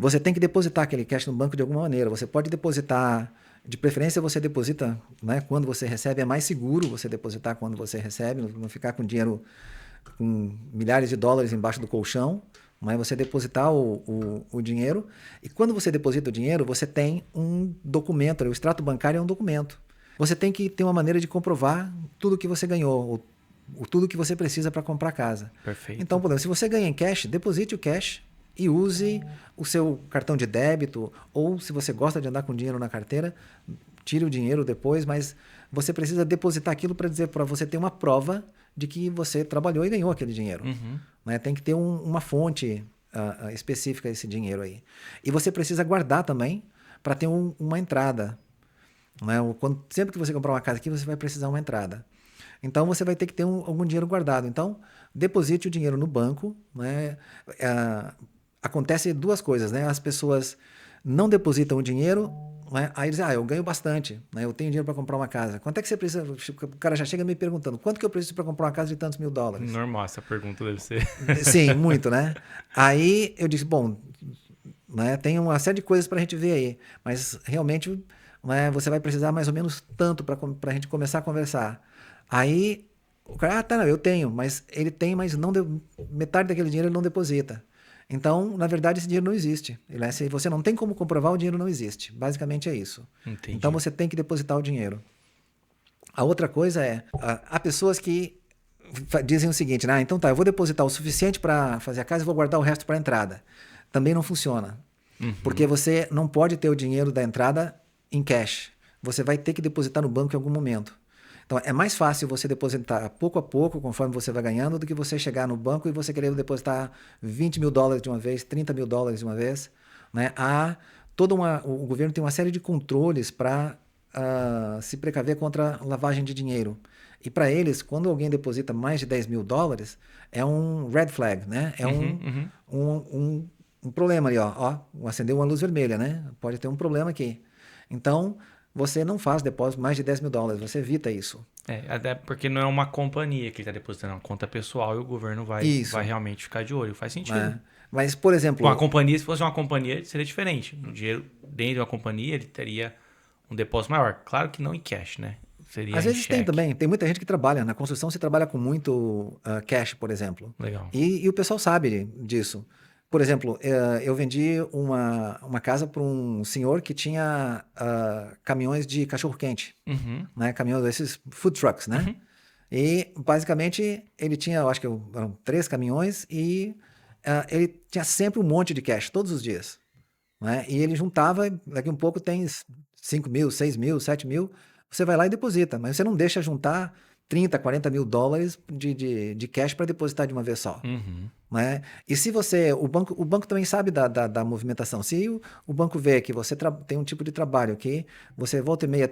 Você tem que depositar aquele cash no banco de alguma maneira. Você pode depositar, de preferência você deposita, né, quando você recebe, é mais seguro você depositar quando você recebe, não ficar com dinheiro, com milhares de dólares embaixo do colchão, mas você depositar o dinheiro. E quando você deposita o dinheiro, você tem um documento, o extrato bancário é um documento. Você tem que ter uma maneira de comprovar tudo que você ganhou, tudo que você precisa para comprar casa. Perfeito. Então, por exemplo, se você ganha em cash, deposite o cash, e use o seu cartão de débito, ou se você gosta de andar com dinheiro na carteira, tire o dinheiro depois, mas você precisa depositar aquilo para você ter uma prova de que você trabalhou e ganhou aquele dinheiro. Né? Tem que ter uma fonte específica desse dinheiro aí. E você precisa guardar também para ter uma entrada. Né? Sempre que você comprar uma casa aqui, você vai precisar de uma entrada. Então, você vai ter que ter algum dinheiro guardado. Então, deposite o dinheiro no banco. Né? Acontece duas coisas, né? As pessoas não depositam o dinheiro, né? Aí dizem, eu ganho bastante, né? Eu tenho dinheiro para comprar uma casa. Quanto é que você precisa? O cara já chega me perguntando, quanto que eu preciso para comprar uma casa de tantos mil dólares? Normal, essa pergunta deve ser. Sim, muito, né? Aí eu disse, bom, né? Tem uma série de coisas para a gente ver aí, mas realmente né, você vai precisar mais ou menos tanto para a gente começar a conversar. Aí o cara, tá, não, eu tenho, mas ele tem, mas não metade daquele dinheiro ele não deposita. Então, na verdade, esse dinheiro não existe. Se você não tem como comprovar, o dinheiro não existe. Basicamente é isso. Entendi. Então, você tem que depositar o dinheiro. A outra coisa é, há pessoas que dizem o seguinte, então tá, eu vou depositar o suficiente para fazer a casa e vou guardar o resto para a entrada. Também não funciona. Porque você não pode ter o dinheiro da entrada em cash. Você vai ter que depositar no banco em algum momento. Então, é mais fácil você depositar pouco a pouco, conforme você vai ganhando, do que você chegar no banco e você querer depositar $20 mil de uma vez, $30 mil de uma vez. Né? O governo tem uma série de controles para se precaver contra lavagem de dinheiro. E para eles, quando alguém deposita mais de $10 mil, é um red flag, né? É um problema ali, acendeu uma luz vermelha, né? Pode ter um problema aqui. Então, você não faz depósito mais de $10 mil, você evita isso. Até porque não é uma companhia que ele está depositando, é uma conta pessoal e o governo vai realmente ficar de olho. Faz sentido. Mas, por exemplo... Com a companhia, se fosse uma companhia, seria diferente. O dinheiro dentro de uma companhia, ele teria um depósito maior. Claro que não em cash, né? Seria Às vezes cheque. tem também. Tem muita gente que trabalha. Na construção, você trabalha com muito cash, por exemplo. Legal. E o pessoal sabe disso. Por exemplo, eu vendi uma casa para um senhor que tinha caminhões de cachorro-quente, né? Caminhões desses food trucks, né? E, basicamente, ele tinha, eu acho que eram 3 caminhões e ele tinha sempre um monte de cash, todos os dias. Né? E ele juntava, daqui um pouco tem 5 mil, 6 mil, 7 mil, você vai lá e deposita, mas você não deixa juntar $30, $40 mil de cash para depositar de uma vez só. Né? E se você... O banco também sabe da movimentação. Se o banco vê que você tem um tipo de trabalho que você volta e meia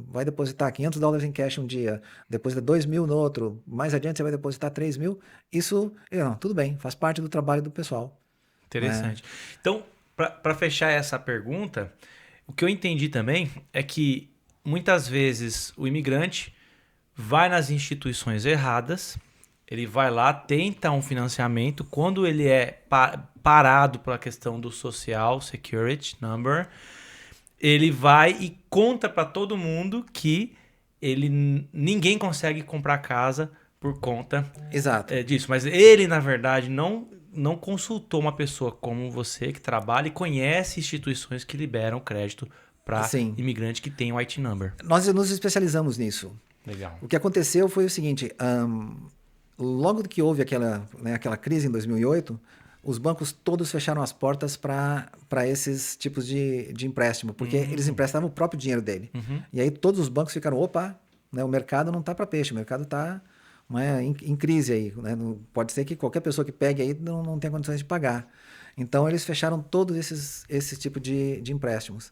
vai depositar $500 em cash um dia, deposita 2 mil no outro, mais adiante você vai depositar 3 mil, isso, tudo bem, faz parte do trabalho do pessoal. Interessante. Então, para fechar essa pergunta, o que eu entendi também é que muitas vezes o imigrante vai nas instituições erradas, ele vai lá, tenta um financiamento, quando ele é parado pela questão do Social Security Number, ele vai e conta para todo mundo que ninguém consegue comprar casa por conta disso. Mas ele, na verdade, não consultou uma pessoa como você que trabalha e conhece instituições que liberam crédito para imigrante que tem o IT Number. Nós nos especializamos nisso. Legal. O que aconteceu foi o seguinte, logo que houve aquela crise em 2008, os bancos todos fecharam as portas para esses tipos de empréstimo, porque eles emprestavam o próprio dinheiro dele. E aí todos os bancos ficaram, o mercado não está para peixe, o mercado está em crise aí. Né? Pode ser que qualquer pessoa que pegue aí não tenha condições de pagar. Então eles fecharam todos esses tipos de empréstimos.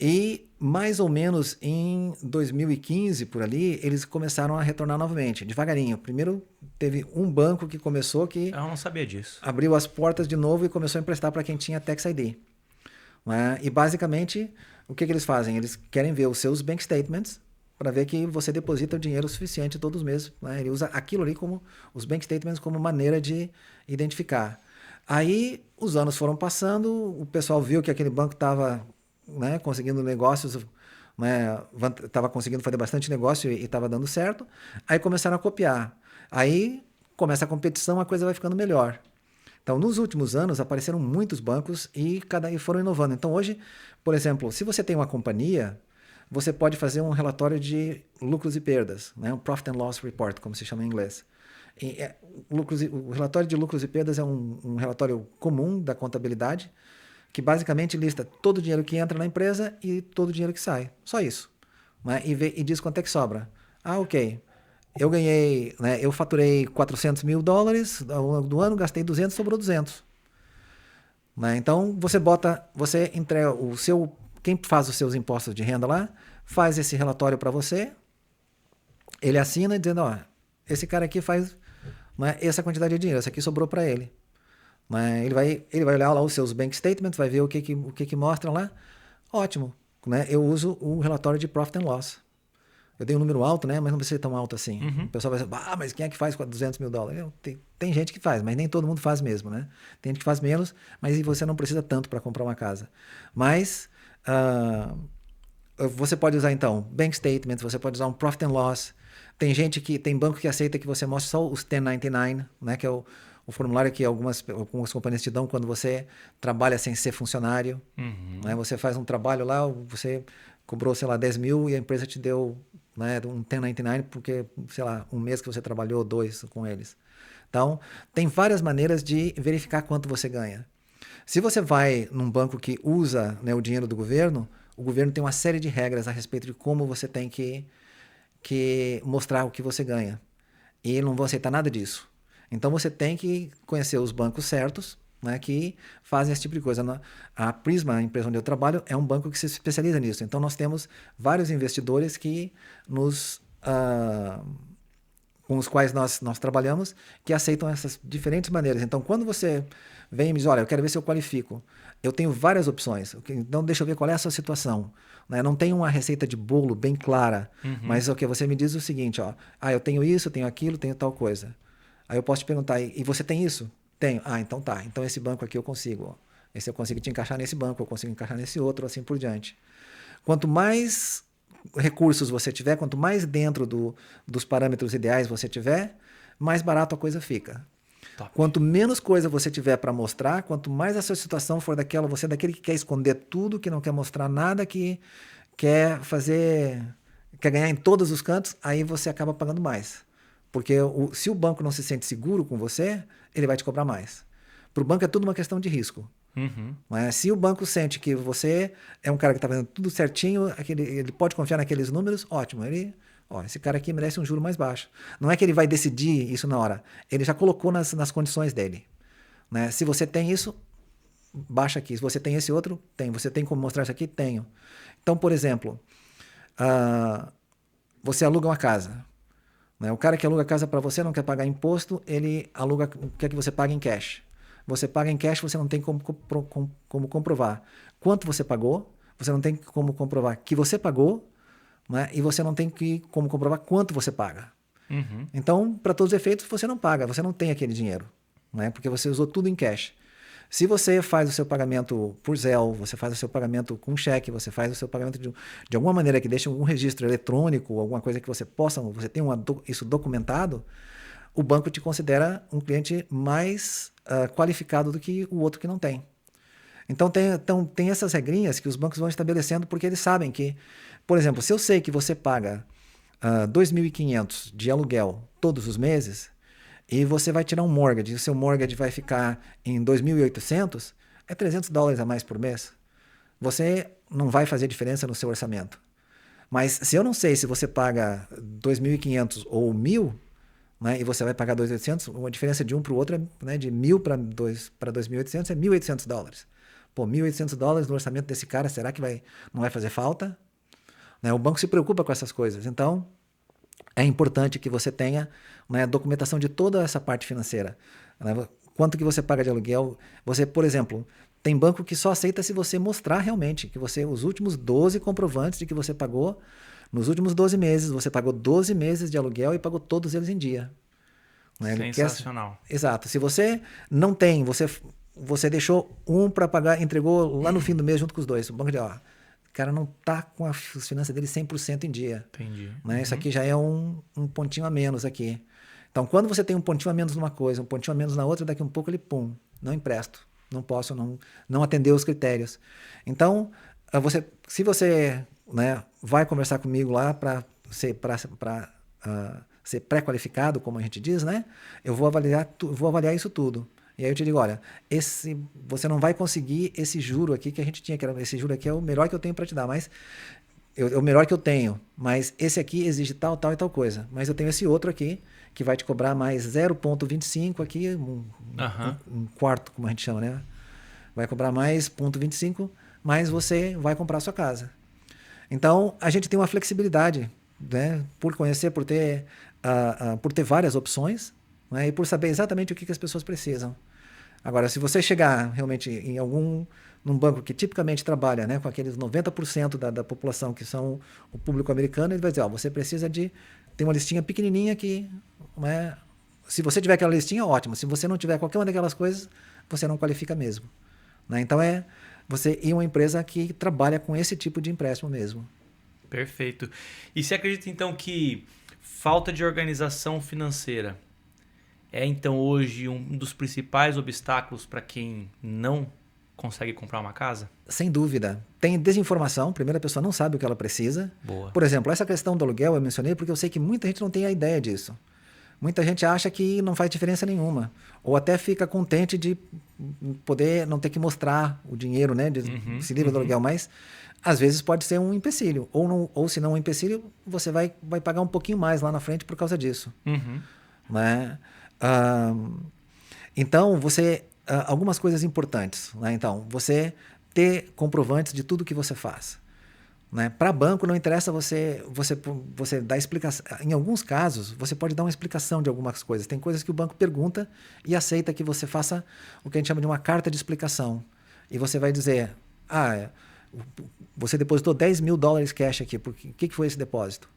E mais ou menos em 2015, por ali, eles começaram a retornar novamente, devagarinho. Primeiro teve um banco que começou que... Eu não sabia disso. Abriu as portas de novo e começou a emprestar para quem tinha Tax ID. Né? E basicamente, o que eles fazem? Eles querem ver os seus bank statements para ver que você deposita o dinheiro suficiente todos os meses. Né? Ele usa aquilo ali como os bank statements como maneira de identificar. Aí os anos foram passando, o pessoal viu que aquele banco estava... conseguindo negócios, estava conseguindo fazer bastante negócio e estava dando certo, aí começaram a copiar. Aí começa a competição, a coisa vai ficando melhor. Então, nos últimos anos, apareceram muitos bancos e foram inovando. Então, hoje, por exemplo, se você tem uma companhia, você pode fazer um relatório de lucros e perdas, um Profit and Loss Report, como se chama em inglês. O relatório de lucros e perdas é um relatório comum da contabilidade, que basicamente lista todo o dinheiro que entra na empresa e todo o dinheiro que sai. Só isso. Né? E diz quanto é que sobra. Ok. Eu faturei $400 mil ao longo do ano, gastei 200, sobrou 200. Né? Então, você entrega quem faz os seus impostos de renda lá, faz esse relatório para você, ele assina dizendo, esse cara aqui faz essa quantidade de dinheiro, esse aqui sobrou para ele. Ele vai olhar lá os seus bank statements, vai ver o que mostram lá. Ótimo. Né? Eu uso o relatório de Profit and Loss. Eu dei um número alto, né? Mas não precisa ser tão alto assim. O pessoal vai dizer, mas quem é que faz com $200 mil? Tem gente que faz, mas nem todo mundo faz mesmo. Né? Tem gente que faz menos, mas você não precisa tanto para comprar uma casa. Mas você pode usar, então, bank statements, você pode usar um profit and loss. Tem banco que aceita que você mostre só os 1099, né, que é o formulário que algumas companhias te dão quando você trabalha sem ser funcionário. Né? Você faz um trabalho lá, você cobrou, sei lá, 10 mil e a empresa te deu, né, um 1099 porque, sei lá, um mês que você trabalhou, 2 com eles. Então, tem várias maneiras de verificar quanto você ganha. Se você vai num banco que usa, né, o dinheiro do governo, o governo tem uma série de regras a respeito de como você tem que mostrar o que você ganha. E não vão aceitar nada disso. Então você tem que conhecer os bancos certos, né, que fazem esse tipo de coisa. A Prisma, a empresa onde eu trabalho, é um banco que se especializa nisso. Então nós temos vários investidores que com os quais nós trabalhamos, que aceitam essas diferentes maneiras. Então quando você vem e me diz, olha, eu quero ver se eu qualifico, eu tenho várias opções, então deixa eu ver qual é a sua situação. Né? Não tem uma receita de bolo bem clara, mas você me diz o seguinte, ó, eu tenho isso, eu tenho aquilo, tenho tal coisa. Aí eu posso te perguntar, e você tem isso? Tenho. Então tá, então esse banco aqui eu consigo. Ó. Esse eu consigo te encaixar nesse banco, eu consigo encaixar nesse outro, assim por diante. Quanto mais recursos você tiver, quanto mais dentro dos parâmetros ideais você tiver, mais barato a coisa fica. Top. Quanto menos coisa você tiver para mostrar, quanto mais a sua situação for você é daquele que quer esconder tudo, que não quer mostrar nada, que quer ganhar em todos os cantos, aí você acaba pagando mais. Porque se o banco não se sente seguro com você, ele vai te cobrar mais. Para o banco é tudo uma questão de risco. Mas se o banco sente que você é um cara que está fazendo tudo certinho, ele pode confiar naqueles números, ótimo. Esse cara aqui merece um juro mais baixo. Não é que ele vai decidir isso na hora. Ele já colocou nas condições dele. Né? Se você tem isso, baixa aqui. Se você tem esse outro, tem. Você tem como mostrar isso aqui? Tenho. Então, por exemplo, você aluga uma casa. Né? O cara que aluga a casa para você não quer pagar imposto, ele quer que você pague em cash. Você paga em cash, você não tem como comprovar quanto você pagou, você não tem como comprovar que você pagou, né? E você não tem como comprovar quanto você paga. Então, para todos os efeitos, você não paga, você não tem aquele dinheiro, né? Porque você usou tudo em cash. Se você faz o seu pagamento por Zelle, você faz o seu pagamento com cheque, você faz o seu pagamento de alguma maneira que deixe algum registro eletrônico, alguma coisa que você tem isso documentado, o banco te considera um cliente mais qualificado do que o outro que não tem. Então tem essas regrinhas que os bancos vão estabelecendo porque eles sabem que, por exemplo, se eu sei que você paga $2.500 de aluguel todos os meses, e você vai tirar um mortgage, e o seu mortgage vai ficar em $2.800, é $300 a mais por mês. Você não vai fazer diferença no seu orçamento. Mas se eu não sei se você paga $2.500 ou $1.000, né, e você vai pagar $2.800, a diferença de um para o outro, né, de $1.000 para $2.800 é $1.800. Pô, $1.800 no orçamento desse cara, será que não vai fazer falta? Né, o banco se preocupa com essas coisas. Então, é importante que você tenha, né, documentação de toda essa parte financeira. Né? Quanto que você paga de aluguel? Você, por exemplo, tem banco que só aceita se você mostrar realmente que os últimos 12 comprovantes de que você pagou, nos últimos 12 meses, você pagou 12 meses de aluguel e pagou todos eles em dia. Né? Sensacional. Exato. Se você não tem, você deixou um para pagar, entregou lá no fim do mês junto com os dois. O banco diz, o cara não está com as finanças dele 100% em dia. Entendi. Né? Isso aqui já é um pontinho a menos aqui. Então, quando você tem um pontinho a menos numa coisa, um pontinho a menos na outra, daqui a um pouco ele, não empresto. Não posso, não atender os critérios. Então, se você, né, vai conversar comigo lá para ser pré-qualificado, como a gente diz, né, eu vou avaliar isso tudo. E aí eu te digo, olha, você não vai conseguir esse juro aqui que a gente tinha, esse juro aqui é o melhor que eu tenho para te dar, mas é o melhor que eu tenho, mas esse aqui exige tal, tal e tal coisa. Mas eu tenho esse outro aqui que vai te cobrar mais 0,25 aqui, um quarto, como a gente chama, né? Vai cobrar mais 0,25, mas você vai comprar a sua casa. Então, a gente tem uma flexibilidade, né? Por conhecer, por ter várias opções, né? E por saber exatamente o que as pessoas precisam. Agora, se você chegar realmente num banco que tipicamente trabalha, né, com aqueles 90% da população que são o público americano, ele vai dizer, você precisa ter uma listinha pequenininha que, né, se você tiver aquela listinha, ótimo. Se você não tiver qualquer uma daquelas coisas, você não qualifica mesmo. Né? Então, você ir uma empresa que trabalha com esse tipo de empréstimo mesmo. Perfeito. E você acredita, então, que falta de organização financeira é, então, hoje um dos principais obstáculos para quem não consegue comprar uma casa? Sem dúvida. Tem desinformação, primeiro a pessoa não sabe o que ela precisa. Boa. Por exemplo, essa questão do aluguel eu mencionei porque eu sei que muita gente não tem a ideia disso. Muita gente acha que não faz diferença nenhuma. Ou até fica contente de poder não ter que mostrar o dinheiro, né? Se livra do aluguel, mas às vezes pode ser um empecilho. Ou se não um empecilho, você vai pagar um pouquinho mais lá na frente por causa disso. Né? Então, algumas coisas importantes. Né? Então, você ter comprovantes de tudo que você faz. Né? Para banco não interessa você dar explicação. Em alguns casos, você pode dar uma explicação de algumas coisas. Tem coisas que o banco pergunta e aceita que você faça o que a gente chama de uma carta de explicação. E você vai dizer, você depositou $10.000 cash aqui, o que foi esse depósito?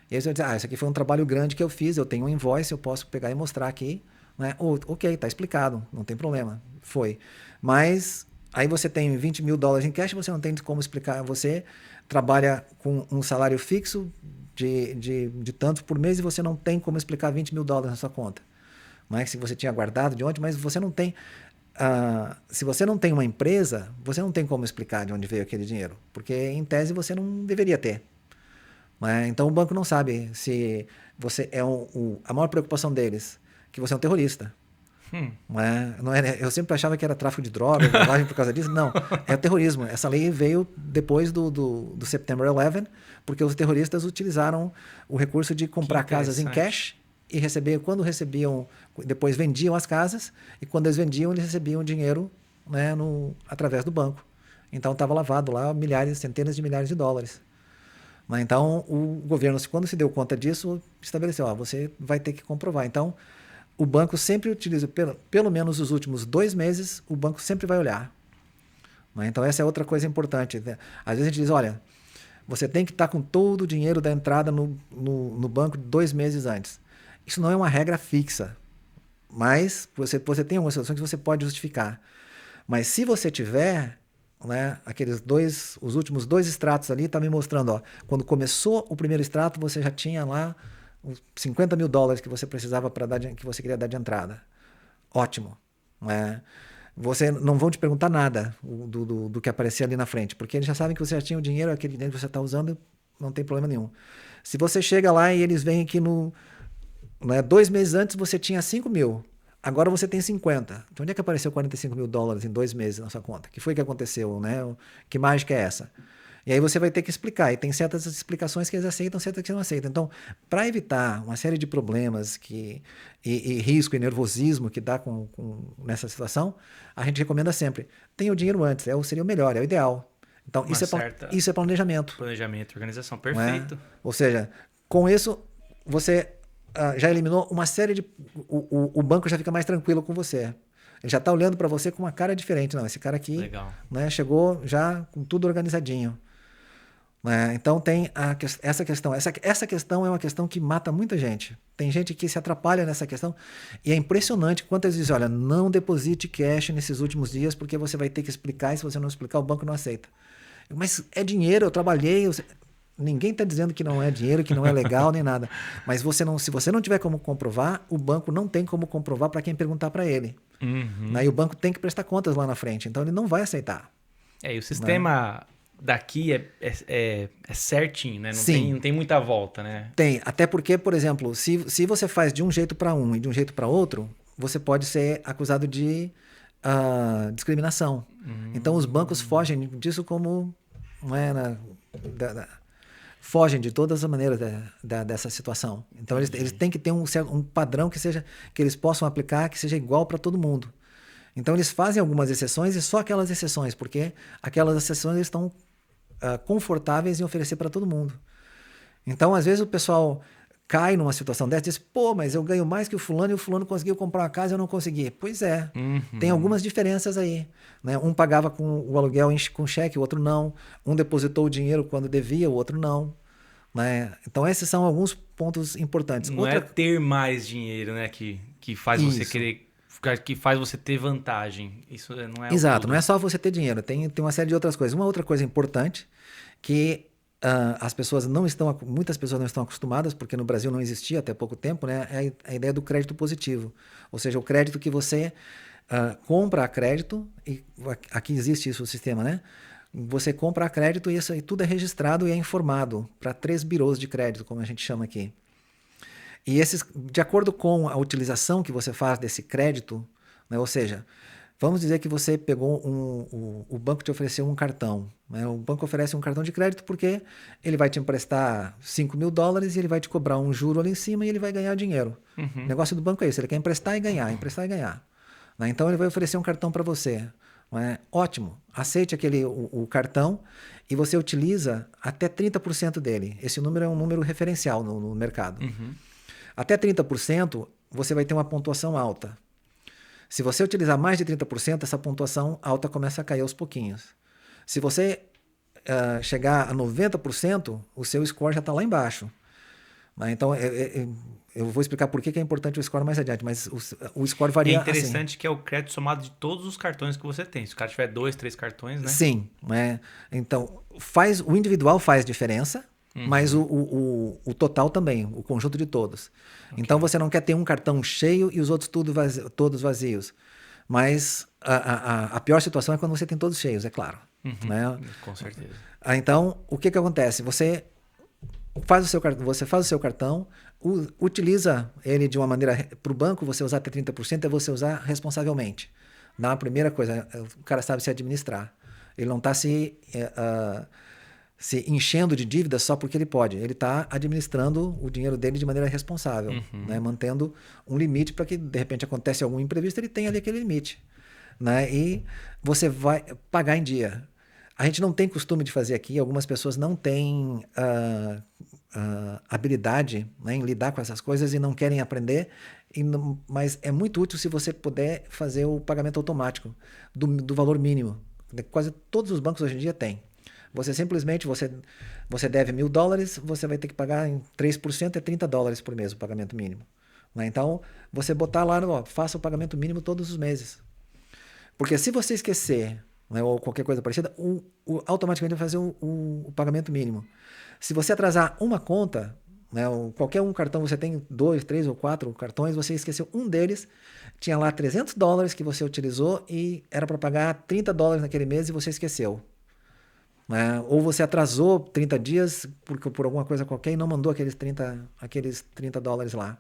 E aí você vai dizer, isso aqui foi um trabalho grande que eu fiz, eu tenho um invoice, eu posso pegar e mostrar aqui. Né? Ok, está explicado, não tem problema, foi. Mas aí você tem $20.000 em cash, você não tem como explicar, você trabalha com um salário fixo de tanto por mês e você não tem como explicar $20.000 na sua conta. Não é que se você tinha guardado de onde, mas você não tem... se você não tem uma empresa, você não tem como explicar de onde veio aquele dinheiro, porque em tese você não deveria ter. Né? Então o banco não sabe se você é a maior preocupação deles, que você é um terrorista. Não é, eu sempre achava que era tráfico de drogas, lavagem por causa disso. Não, é terrorismo. Essa lei veio depois do September 11, porque os terroristas utilizaram o recurso de comprar casas em cash e receber, quando recebiam, depois vendiam as casas, e quando eles vendiam, eles recebiam dinheiro, né, através do banco. Então estava lavado lá centenas de milhares de dólares. Então o governo, quando se deu conta disso, estabeleceu, você vai ter que comprovar. Então o banco sempre utiliza, pelo menos os últimos 2 meses, o banco sempre vai olhar. Então essa é outra coisa importante. Né? Às vezes a gente diz, olha, você tem que estar com todo o dinheiro da entrada no banco 2 meses antes. Isso não é uma regra fixa, mas você tem algumas situações que você pode justificar. Mas se você tiver, né, os últimos 2 extratos ali, está me mostrando, quando começou o primeiro extrato, você já tinha lá os $50.000 que você precisava que você queria dar de entrada. Ótimo. Né? Você não vão te perguntar nada do que aparecia ali na frente, porque eles já sabem que você já tinha o dinheiro, aquele dinheiro que você está usando, não tem problema nenhum. Se você chega lá e eles vêm aqui 2 meses antes você tinha 5.000, agora você tem 50. De onde é que apareceu $45.000 em 2 meses na sua conta? O que foi que aconteceu? Né? Que mágica é essa? E aí você vai ter que explicar. E tem certas explicações que eles aceitam, certas que não aceitam. Então, para evitar uma série de problemas e risco e nervosismo que dá nessa situação, a gente recomenda sempre, tenha o dinheiro antes, seria o melhor, é o ideal. Então, isso é planejamento. Planejamento, organização, perfeito. Ou seja, com isso, você já eliminou uma série de... O banco já fica mais tranquilo com você. Ele já está olhando para você com uma cara diferente. Não, esse cara aqui, né, chegou já com tudo organizadinho. Então tem essa questão. Essa questão é uma questão que mata muita gente. Tem gente que se atrapalha nessa questão e é impressionante quantas vezes, olha, não deposite cash nesses últimos dias porque você vai ter que explicar e se você não explicar o banco não aceita. Mas é dinheiro, eu trabalhei... Ninguém está dizendo que não é dinheiro, que não é legal nem nada. Mas se você não tiver como comprovar, o banco não tem como comprovar para quem perguntar para ele. E o banco tem que prestar contas lá na frente, então ele não vai aceitar. E o sistema daqui é certinho, né? Não tem muita volta, né? Tem, até porque, por exemplo, se você faz de um jeito para um e de um jeito para outro, você pode ser acusado de discriminação. Então os bancos fogem disso como... fogem de todas as maneiras dessa situação. Então eles têm que ter um padrão que eles possam aplicar, que seja igual para todo mundo. Então eles fazem algumas exceções e só aquelas exceções, porque aquelas exceções eles estão confortáveis em oferecer para todo mundo. Então às vezes o pessoal cai numa situação dessa e diz, mas eu ganho mais que o fulano e o fulano conseguiu comprar uma casa e eu não consegui. Pois é, tem algumas diferenças aí. Né? Um pagava com o aluguel com cheque, o outro não. Um depositou o dinheiro quando devia, o outro não. Né? Então esses são alguns pontos importantes. Não é ter mais dinheiro, né, que faz você querer, que faz você ter vantagem. Isso não é... Exato, não é só você ter dinheiro, tem uma série de outras coisas. Uma outra coisa importante que muitas pessoas não estão acostumadas, porque no Brasil não existia até pouco tempo, né? É a ideia do crédito positivo. Ou seja, o crédito que você compra a crédito, e aqui existe isso o sistema, né? Você compra a crédito e isso aí tudo é registrado e é informado para 3 birôs de crédito, como a gente chama aqui. E esses, de acordo com a utilização que você faz desse crédito, né? Ou seja, vamos dizer que você pegou o banco te ofereceu um cartão, né? O banco oferece um cartão de crédito porque ele vai te emprestar $5.000 e ele vai te cobrar um juro ali em cima e ele vai ganhar dinheiro. O negócio do banco é isso, ele quer emprestar e ganhar, emprestar e ganhar. Né? Então ele vai oferecer um cartão para você. Né? Ótimo, aceite o cartão e você utiliza até 30% dele. Esse número é um número referencial no mercado. Até 30% você vai ter uma pontuação alta. Se você utilizar mais de 30%, essa pontuação alta começa a cair aos pouquinhos. Se você chegar a 90%, o seu score já está lá embaixo. Né? Então, eu vou explicar por que é importante o score mais adiante, mas o score varia assim. É interessante que é o crédito somado de todos os cartões que você tem. Se o cara tiver 2, 3 cartões, né? Sim. Né? Então, o individual faz diferença, mas o total também, o conjunto de todos. Okay. Então, você não quer ter um cartão cheio e os outros todos vazios. Mas a pior situação é quando você tem todos cheios, é claro. Né? Com certeza. Então, o que acontece? Você faz o seu cartão, utiliza ele de uma maneira... Para o banco, você usar até 30% é você usar responsavelmente. Na primeira coisa, o cara sabe se administrar. Ele não está se enchendo de dívidas só porque ele pode. Ele está administrando o dinheiro dele de maneira responsável, né? Mantendo um limite para que, de repente, acontece algum imprevisto, ele tenha ali aquele limite. Né? E você vai pagar em dia. A gente não tem costume de fazer aqui, algumas pessoas não têm habilidade, né, em lidar com essas coisas e não querem aprender, mas é muito útil se você puder fazer o pagamento automático do valor mínimo. Quase todos os bancos hoje em dia têm. Você simplesmente, você deve $1.000, você vai ter que pagar em 3%, é $30 por mês o pagamento mínimo. Né? Então, você botar lá, faça o pagamento mínimo todos os meses. Porque se você esquecer, né, ou qualquer coisa parecida, automaticamente vai fazer o pagamento mínimo. Se você atrasar uma conta, né, qualquer um cartão, você tem 2, 3 ou 4 cartões, você esqueceu um deles, tinha lá $300 que você utilizou e era para pagar $30 naquele mês e você esqueceu. Né? Ou você atrasou 30 dias por alguma coisa qualquer e não mandou aqueles $30 lá.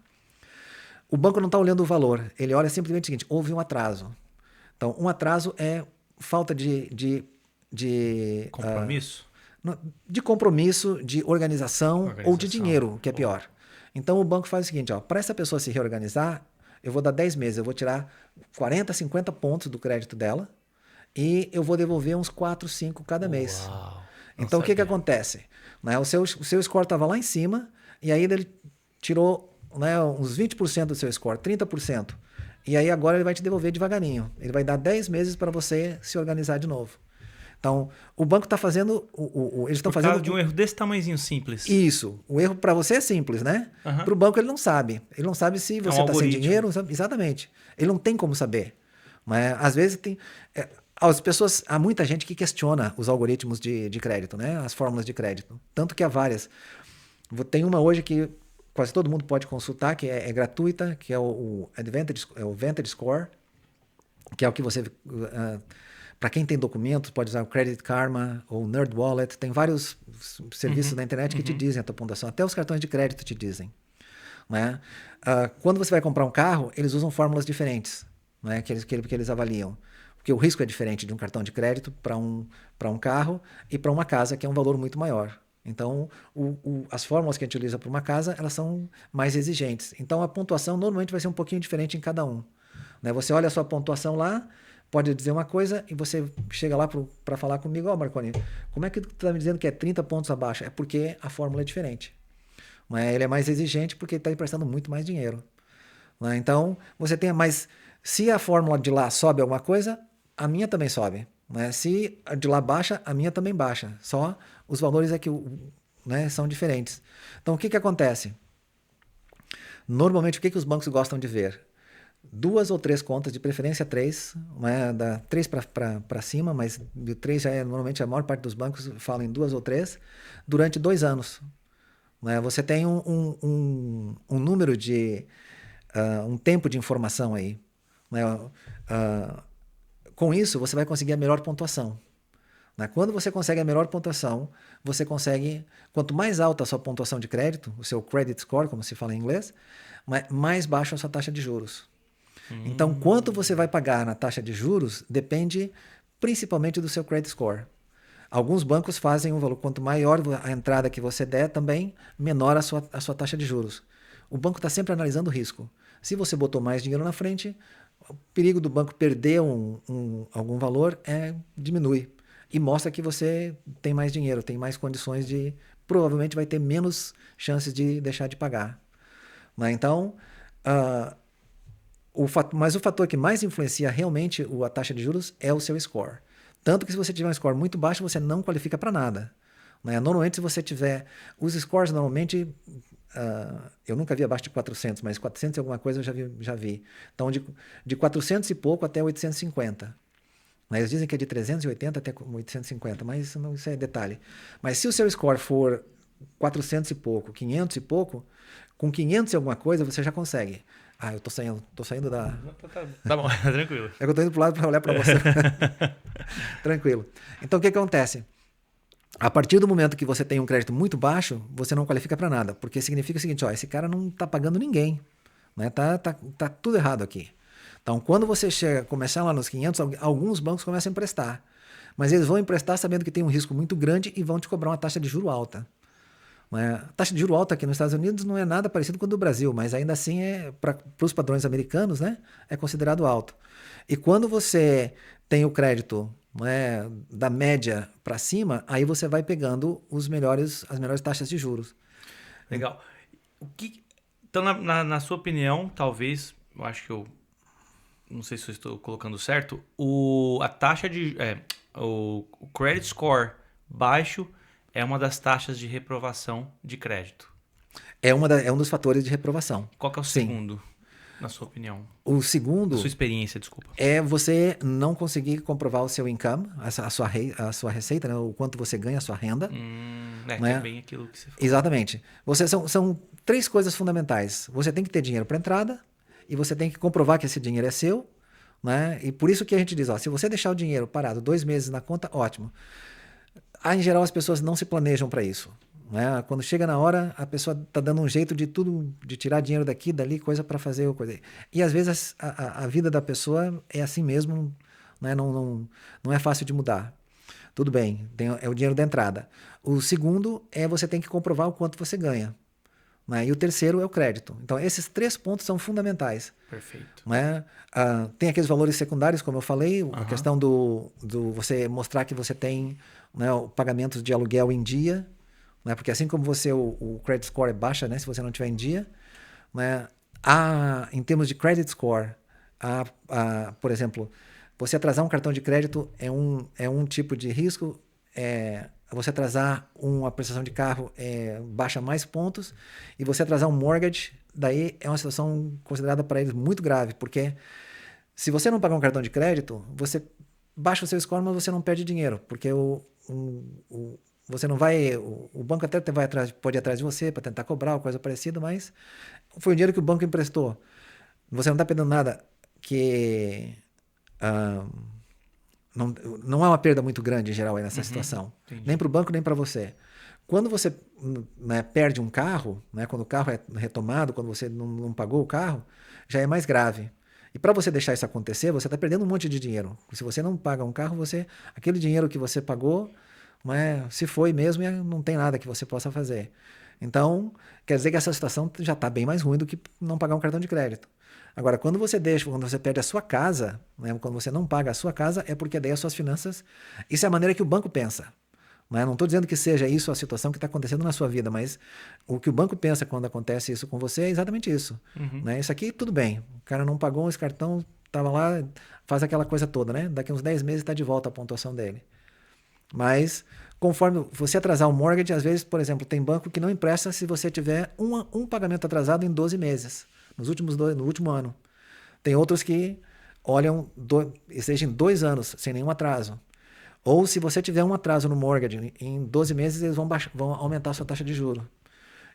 O banco não está olhando o valor, ele olha simplesmente o seguinte: houve um atraso. Então, um atraso é falta de compromisso? De compromisso, de organização ou de dinheiro, que é pior. Então, o banco faz o seguinte: para essa pessoa se reorganizar, eu vou dar 10 meses, eu vou tirar 40, 50 pontos do crédito dela e eu vou devolver uns 4, 5 cada mês. Então, o que acontece? Né, o seu score estava lá em cima e aí ele tirou, né, uns 20% do seu score, 30%. E aí agora ele vai te devolver devagarinho. Ele vai dar 10 meses para você se organizar de novo. Então, o banco está fazendo... eles estão fazendo... Por causa de um erro desse tamanhozinho simples. Isso. O erro para você é simples, né? Para o banco ele não sabe. Ele não sabe se você está sem dinheiro. Exatamente. Ele não tem como saber. Mas, às vezes tem... há muita gente que questiona os algoritmos de crédito, né? As fórmulas de crédito. Tanto que há várias. Tem uma hoje que quase todo mundo pode consultar, que é gratuita, que é o Vantage Score, que é o que você... para quem tem documentos, pode usar o Credit Karma ou o NerdWallet. Tem vários serviços na internet que te dizem a tua pontuação. Até os cartões de crédito te dizem. Né? Quando você vai comprar um carro, eles usam fórmulas diferentes, né? que eles avaliam. Porque o risco é diferente de um cartão de crédito para um carro e para uma casa, que é um valor muito maior. Então, as fórmulas que a gente utiliza para uma casa, elas são mais exigentes. Então, a pontuação normalmente vai ser um pouquinho diferente em cada um. Né? Você olha a sua pontuação lá, pode dizer uma coisa e você chega lá para falar comigo: Marconi, como é que tu está me dizendo que é 30 pontos abaixo? É porque a fórmula é diferente. Né? Ele é mais exigente porque ele está emprestando muito mais dinheiro. Né? Então, você tem mais... Se a fórmula de lá sobe alguma coisa, a minha também sobe. Né? Se a de lá baixa, a minha também baixa. Só os valores é que né, são diferentes. Então, o que acontece? Normalmente, o que os bancos gostam de ver? 2 ou 3 contas, de preferência 3, né, da 3 para cima, mas de 3 já é, normalmente a maior parte dos bancos fala em 2 ou 3, durante 2 anos. Né? Você tem um número de, um tempo de informação aí. Né? Com isso, você vai conseguir a melhor pontuação. Né? Quando você consegue a melhor pontuação, você consegue, quanto mais alta a sua pontuação de crédito, o seu credit score, como se fala em inglês, mais baixa a sua taxa de juros. Então, quanto você vai pagar na taxa de juros depende principalmente do seu credit score. Alguns bancos fazem um valor, quanto maior a entrada que você der, também menor a sua taxa de juros. O banco está sempre analisando o risco. Se você botou mais dinheiro na frente, o perigo do banco perder algum valor diminui. E mostra que você tem mais dinheiro, tem mais condições de... Provavelmente vai ter menos chances de deixar de pagar. Né? Então... mas o fator que mais influencia realmente a taxa de juros é o seu score. Tanto que se você tiver um score muito baixo, você não qualifica para nada. Né? Normalmente, se você tiver... Os scores, normalmente, eu nunca vi abaixo de 400, mas 400 e alguma coisa eu já vi. Então, de 400 e pouco até 850. Eles dizem que é de 380 até 850, mas isso é detalhe. Mas se o seu score for 400 e pouco, 500 e pouco, com 500 e alguma coisa, você já consegue. Eu tô saindo da... Tá bom, tranquilo. É que eu tô indo pro lado para olhar para você. Tranquilo. Então, o que acontece? A partir do momento que você tem um crédito muito baixo, você não qualifica para nada, porque significa o seguinte, esse cara não tá pagando ninguém. Né? Tá tudo errado aqui. Então, quando você começar lá nos 500, alguns bancos começam a emprestar. Mas eles vão emprestar sabendo que tem um risco muito grande e vão te cobrar uma taxa de juro alta. A taxa de juro alta aqui nos Estados Unidos não é nada parecido com a do Brasil, mas ainda assim, para os padrões americanos, né, é considerado alto. E quando você tem o crédito da média para cima, aí você vai pegando as melhores taxas de juros. Legal. Então, na sua opinião, talvez, eu acho que eu não sei se eu estou colocando certo, a taxa de... o credit score baixo é uma das taxas de reprovação de crédito. É um dos fatores de reprovação. Qual que é o segundo, na sua opinião? O segundo... A sua experiência, desculpa. É você não conseguir comprovar o seu income, a sua receita, né? O quanto você ganha, a sua renda. Né? Que é bem aquilo que você falou. Exatamente. São 3 coisas fundamentais. Você tem que ter dinheiro para entrada, e você tem que comprovar que esse dinheiro é seu, né? E por isso que a gente diz, se você deixar o dinheiro parado 2 meses na conta, ótimo. Em geral, as pessoas não se planejam para isso. Né? Quando chega na hora, a pessoa está dando um jeito de tirar dinheiro daqui, dali, coisa para fazer, coisa. E às vezes a vida da pessoa é assim mesmo, né? Não é fácil de mudar. Tudo bem, é o dinheiro da entrada. O segundo você tem que comprovar o quanto você ganha. Né? E o terceiro é o crédito. Então, esses 3 pontos são fundamentais. Perfeito. Né? Tem aqueles valores secundários, como eu falei, a questão do você mostrar que você tem, né, pagamentos de aluguel em dia, né? Porque assim como o credit score é baixa, né, se você não tiver em dia, né? Em termos de credit score, por exemplo, você atrasar um cartão de crédito é um tipo de risco. Você atrasar uma prestação de carro baixa mais pontos, e você atrasar um mortgage, daí é uma situação considerada para eles muito grave, porque se você não pagar um cartão de crédito, você baixa o seu score, mas você não perde dinheiro, porque você não vai... O banco até pode ir atrás de você para tentar cobrar ou coisa parecida, mas foi o dinheiro que o banco emprestou. Você não está perdendo nada que... Não há uma perda muito grande em geral aí nessa situação. Entendi. Nem para o banco, nem para você. Quando você, né, perde um carro, né, quando o carro é retomado, quando você não pagou o carro, já é mais grave. E para você deixar isso acontecer, você está perdendo um monte de dinheiro. Se você não paga um carro, aquele dinheiro que você pagou, né, se foi mesmo, não tem nada que você possa fazer. Então, quer dizer que essa situação já está bem mais ruim do que não pagar um cartão de crédito. Agora, quando você perde a sua casa, né, quando você não paga a sua casa, é porque daí as suas finanças... Isso é a maneira que o banco pensa. Né? Não estou dizendo que seja isso a situação que está acontecendo na sua vida, mas o que o banco pensa quando acontece isso com você é exatamente isso. Né? Isso aqui, tudo bem. O cara não pagou esse cartão, estava lá, faz aquela coisa toda, né? Daqui uns 10 meses está de volta a pontuação dele. Mas, conforme você atrasar o mortgage, às vezes, por exemplo, tem banco que não empresta se você tiver um pagamento atrasado em 12 meses. No último ano. Tem outros que olham, estejam 2 anos sem nenhum atraso. Ou se você tiver um atraso no mortgage, em 12 meses eles vão aumentar a sua taxa de juros.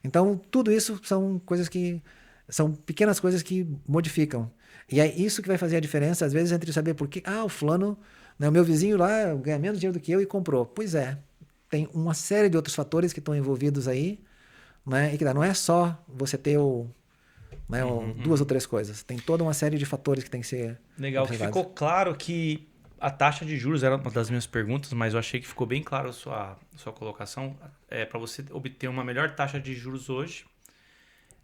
Então, tudo isso são coisas que são pequenas coisas que modificam. E é isso que vai fazer a diferença, às vezes, entre saber por que, o fulano, né, o meu vizinho lá ganha menos dinheiro do que eu e comprou. Pois é, tem uma série de outros fatores que estão envolvidos aí, né, e que não é só você ter né, 2 ou 3 coisas. Tem toda uma série de fatores que tem que ser Legal, que observados. ficou claro que a taxa de juros era uma das minhas perguntas, mas eu achei que ficou bem claro a sua colocação. Para você obter uma melhor taxa de juros hoje,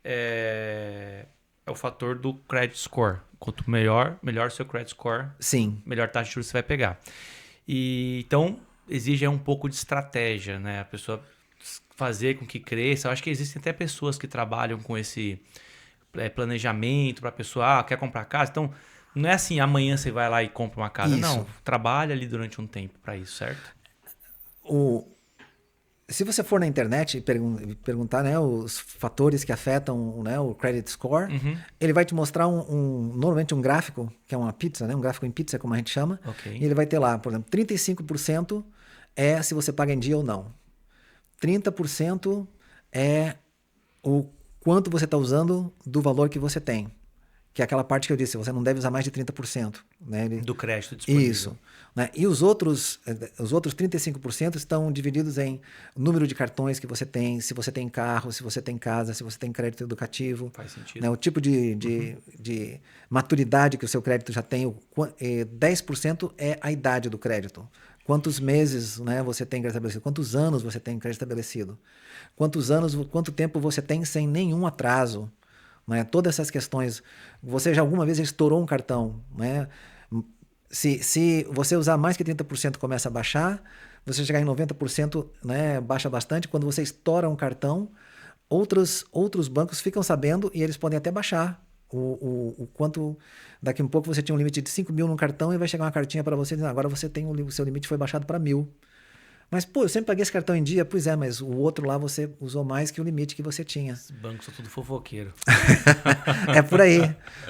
é o fator do credit score. Quanto melhor seu credit score, Sim. melhor taxa de juros você vai pegar. E então exige um pouco de estratégia, né? A pessoa fazer com que cresça. Eu acho que existem até pessoas que trabalham com esse planejamento para a pessoa, quer comprar casa. Então, não é assim, amanhã você vai lá e compra uma casa. Isso. Não, trabalha ali durante um tempo para isso, certo? Se você for na internet e perguntar, né, os fatores que afetam, né, o credit score, ele vai te mostrar normalmente um gráfico, que é uma pizza, né, um gráfico em pizza, como a gente chama. Ok. E ele vai ter lá, por exemplo, 35% é se você paga em dia ou não. 30% é o quanto você está usando do valor que você tem. Que é aquela parte que eu disse, você não deve usar mais de 30%. Né? Do crédito disponível. Isso. Né? E os outros 35% estão divididos em número de cartões que você tem, se você tem carro, se você tem casa, se você tem crédito educativo. Faz sentido. Né? O tipo de maturidade que o seu crédito já tem. 10% é a idade do crédito. Quantos meses, né, você tem crédito estabelecido? Quantos anos você tem crédito estabelecido? Quanto tempo você tem sem nenhum atraso? Né? Todas essas questões. Você já alguma vez estourou um cartão? Né? Se você usar mais que 30%, começa a baixar. Você chegar em 90%, né, baixa bastante. Quando você estoura um cartão, outros bancos ficam sabendo e eles podem até baixar o quanto. Daqui a um pouco você tinha um limite de 5 mil no cartão e vai chegar uma cartinha para você dizendo, agora você tem o seu limite foi baixado para 1.000. Mas, pô, eu sempre paguei esse cartão em dia. Pois é, mas o outro lá você usou mais que o limite que você tinha. Os bancos são tudo fofoqueiro. É por aí.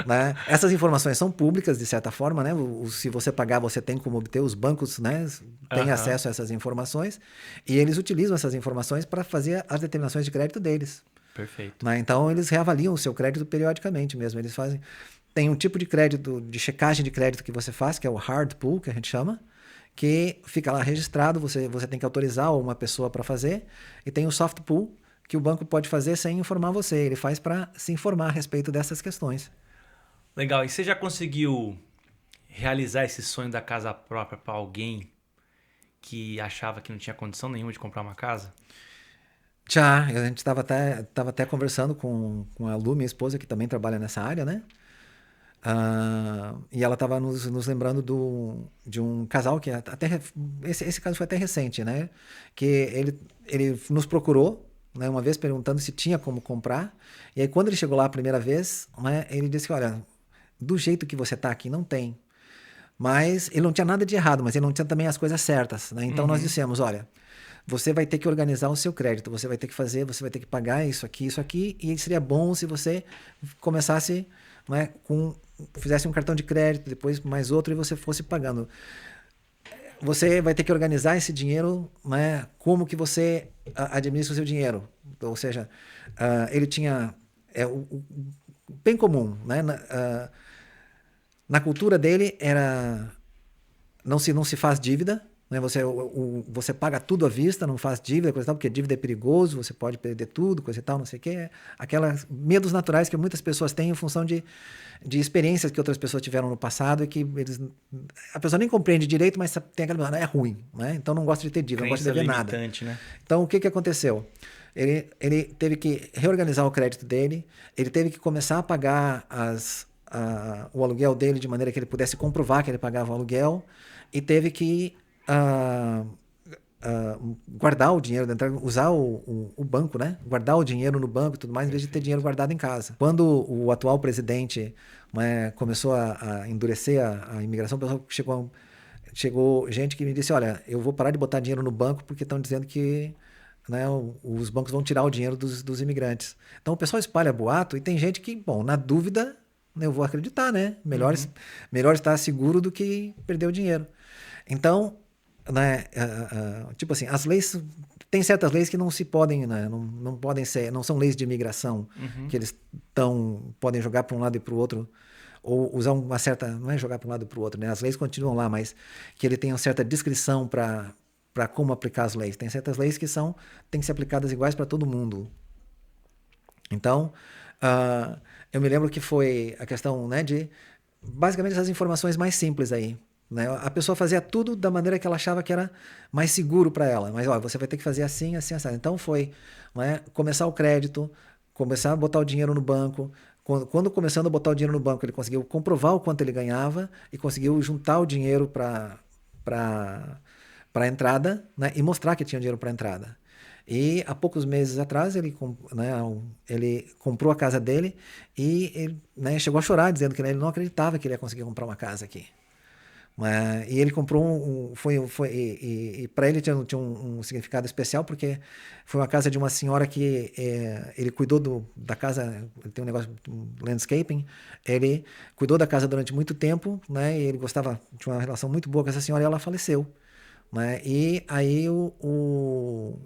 Né? Essas informações são públicas, de certa forma. Né? Se você pagar, você tem como obter. Os bancos, né, têm acesso a essas informações. E eles utilizam essas informações para fazer as determinações de crédito deles. Perfeito. Né? Então, eles reavaliam o seu crédito periodicamente mesmo. Eles fazem... Tem um tipo de crédito, de checagem de crédito que você faz, que é o hard pull, que a gente chama, que fica lá registrado, você tem que autorizar uma pessoa para fazer, e tem o soft pull, que o banco pode fazer sem informar você. Ele faz para se informar a respeito dessas questões. Legal. E você já conseguiu realizar esse sonho da casa própria para alguém que achava que não tinha condição nenhuma de comprar uma casa? Já, a gente estava até conversando com a Lu, minha esposa, que também trabalha nessa área, né? E ela estava nos lembrando de um casal que até esse caso foi até recente, né? Que ele nos procurou, né, uma vez perguntando se tinha como comprar. E aí quando ele chegou lá a primeira vez, né, ele disse que, olha, do jeito que você está aqui não tem. Mas ele não tinha nada de errado, mas ele não tinha também as coisas certas, né? Então nós dissemos, olha, você vai ter que organizar o seu crédito, você vai ter que fazer, você vai ter que pagar isso aqui, e seria bom se você começasse, né, fizesse um cartão de crédito, depois mais outro, e você fosse pagando. Você vai ter que organizar esse dinheiro, né, como que você administra o seu dinheiro. Ou seja, ele tinha... bem comum, né? Na cultura dele, não se faz dívida, né? Você paga tudo à vista, não faz dívida, coisa e tal, porque dívida é perigoso, você pode perder tudo, coisa e tal, não sei o quê. Aquelas medos naturais que muitas pessoas têm em função de experiências que outras pessoas tiveram no passado e que a pessoa nem compreende direito, mas tem aquela é ruim, né? Então não gosta de ter dívida, não gosta de dever nada. Né? Então o que aconteceu? Ele teve que reorganizar o crédito dele, ele teve que começar a pagar o aluguel dele de maneira que ele pudesse comprovar que ele pagava o aluguel, e teve que guardar o dinheiro, usar o banco, né? Guardar o dinheiro no banco e tudo mais, em vez de ter dinheiro guardado em casa. Quando o atual presidente, né, começou a endurecer a imigração, o pessoal chegou gente que me disse, olha, eu vou parar de botar dinheiro no banco porque estão dizendo que, né, os bancos vão tirar o dinheiro dos imigrantes. Então o pessoal espalha boato e tem gente que, bom, na dúvida, eu vou acreditar, né? Melhor estar seguro do que perder o dinheiro. Então, né, tipo assim, as leis, tem certas leis que não se podem, né, não podem ser, não são leis de imigração, que eles podem jogar para um lado e para o outro, ou usar uma certa, não é jogar para um lado e para o outro, né? As leis continuam lá, mas que ele tem uma certa descrição para como aplicar as leis. Tem certas leis que têm que ser aplicadas iguais para todo mundo. Então, eu me lembro que foi a questão, né, de basicamente essas informações mais simples aí. Né? A pessoa fazia tudo da maneira que ela achava que era mais seguro para ela. Mas ó, você vai ter que fazer assim, assim, assim. Então foi, né, começar o crédito, começar a botar o dinheiro no banco. Quando começando a botar o dinheiro no banco, ele conseguiu comprovar o quanto ele ganhava e conseguiu juntar o dinheiro para a entrada, né, e mostrar que tinha dinheiro para a entrada. E há poucos meses atrás ele comprou a casa dele e ele, né, chegou a chorar dizendo que ele não acreditava que ele ia conseguir comprar uma casa aqui. E ele comprou e para ele tinha um significado especial porque foi uma casa de uma senhora que ele cuidou da casa, ele tem um negócio de landscaping, ele cuidou da casa durante muito tempo, né, e ele tinha uma relação muito boa com essa senhora e ela faleceu, né, e aí o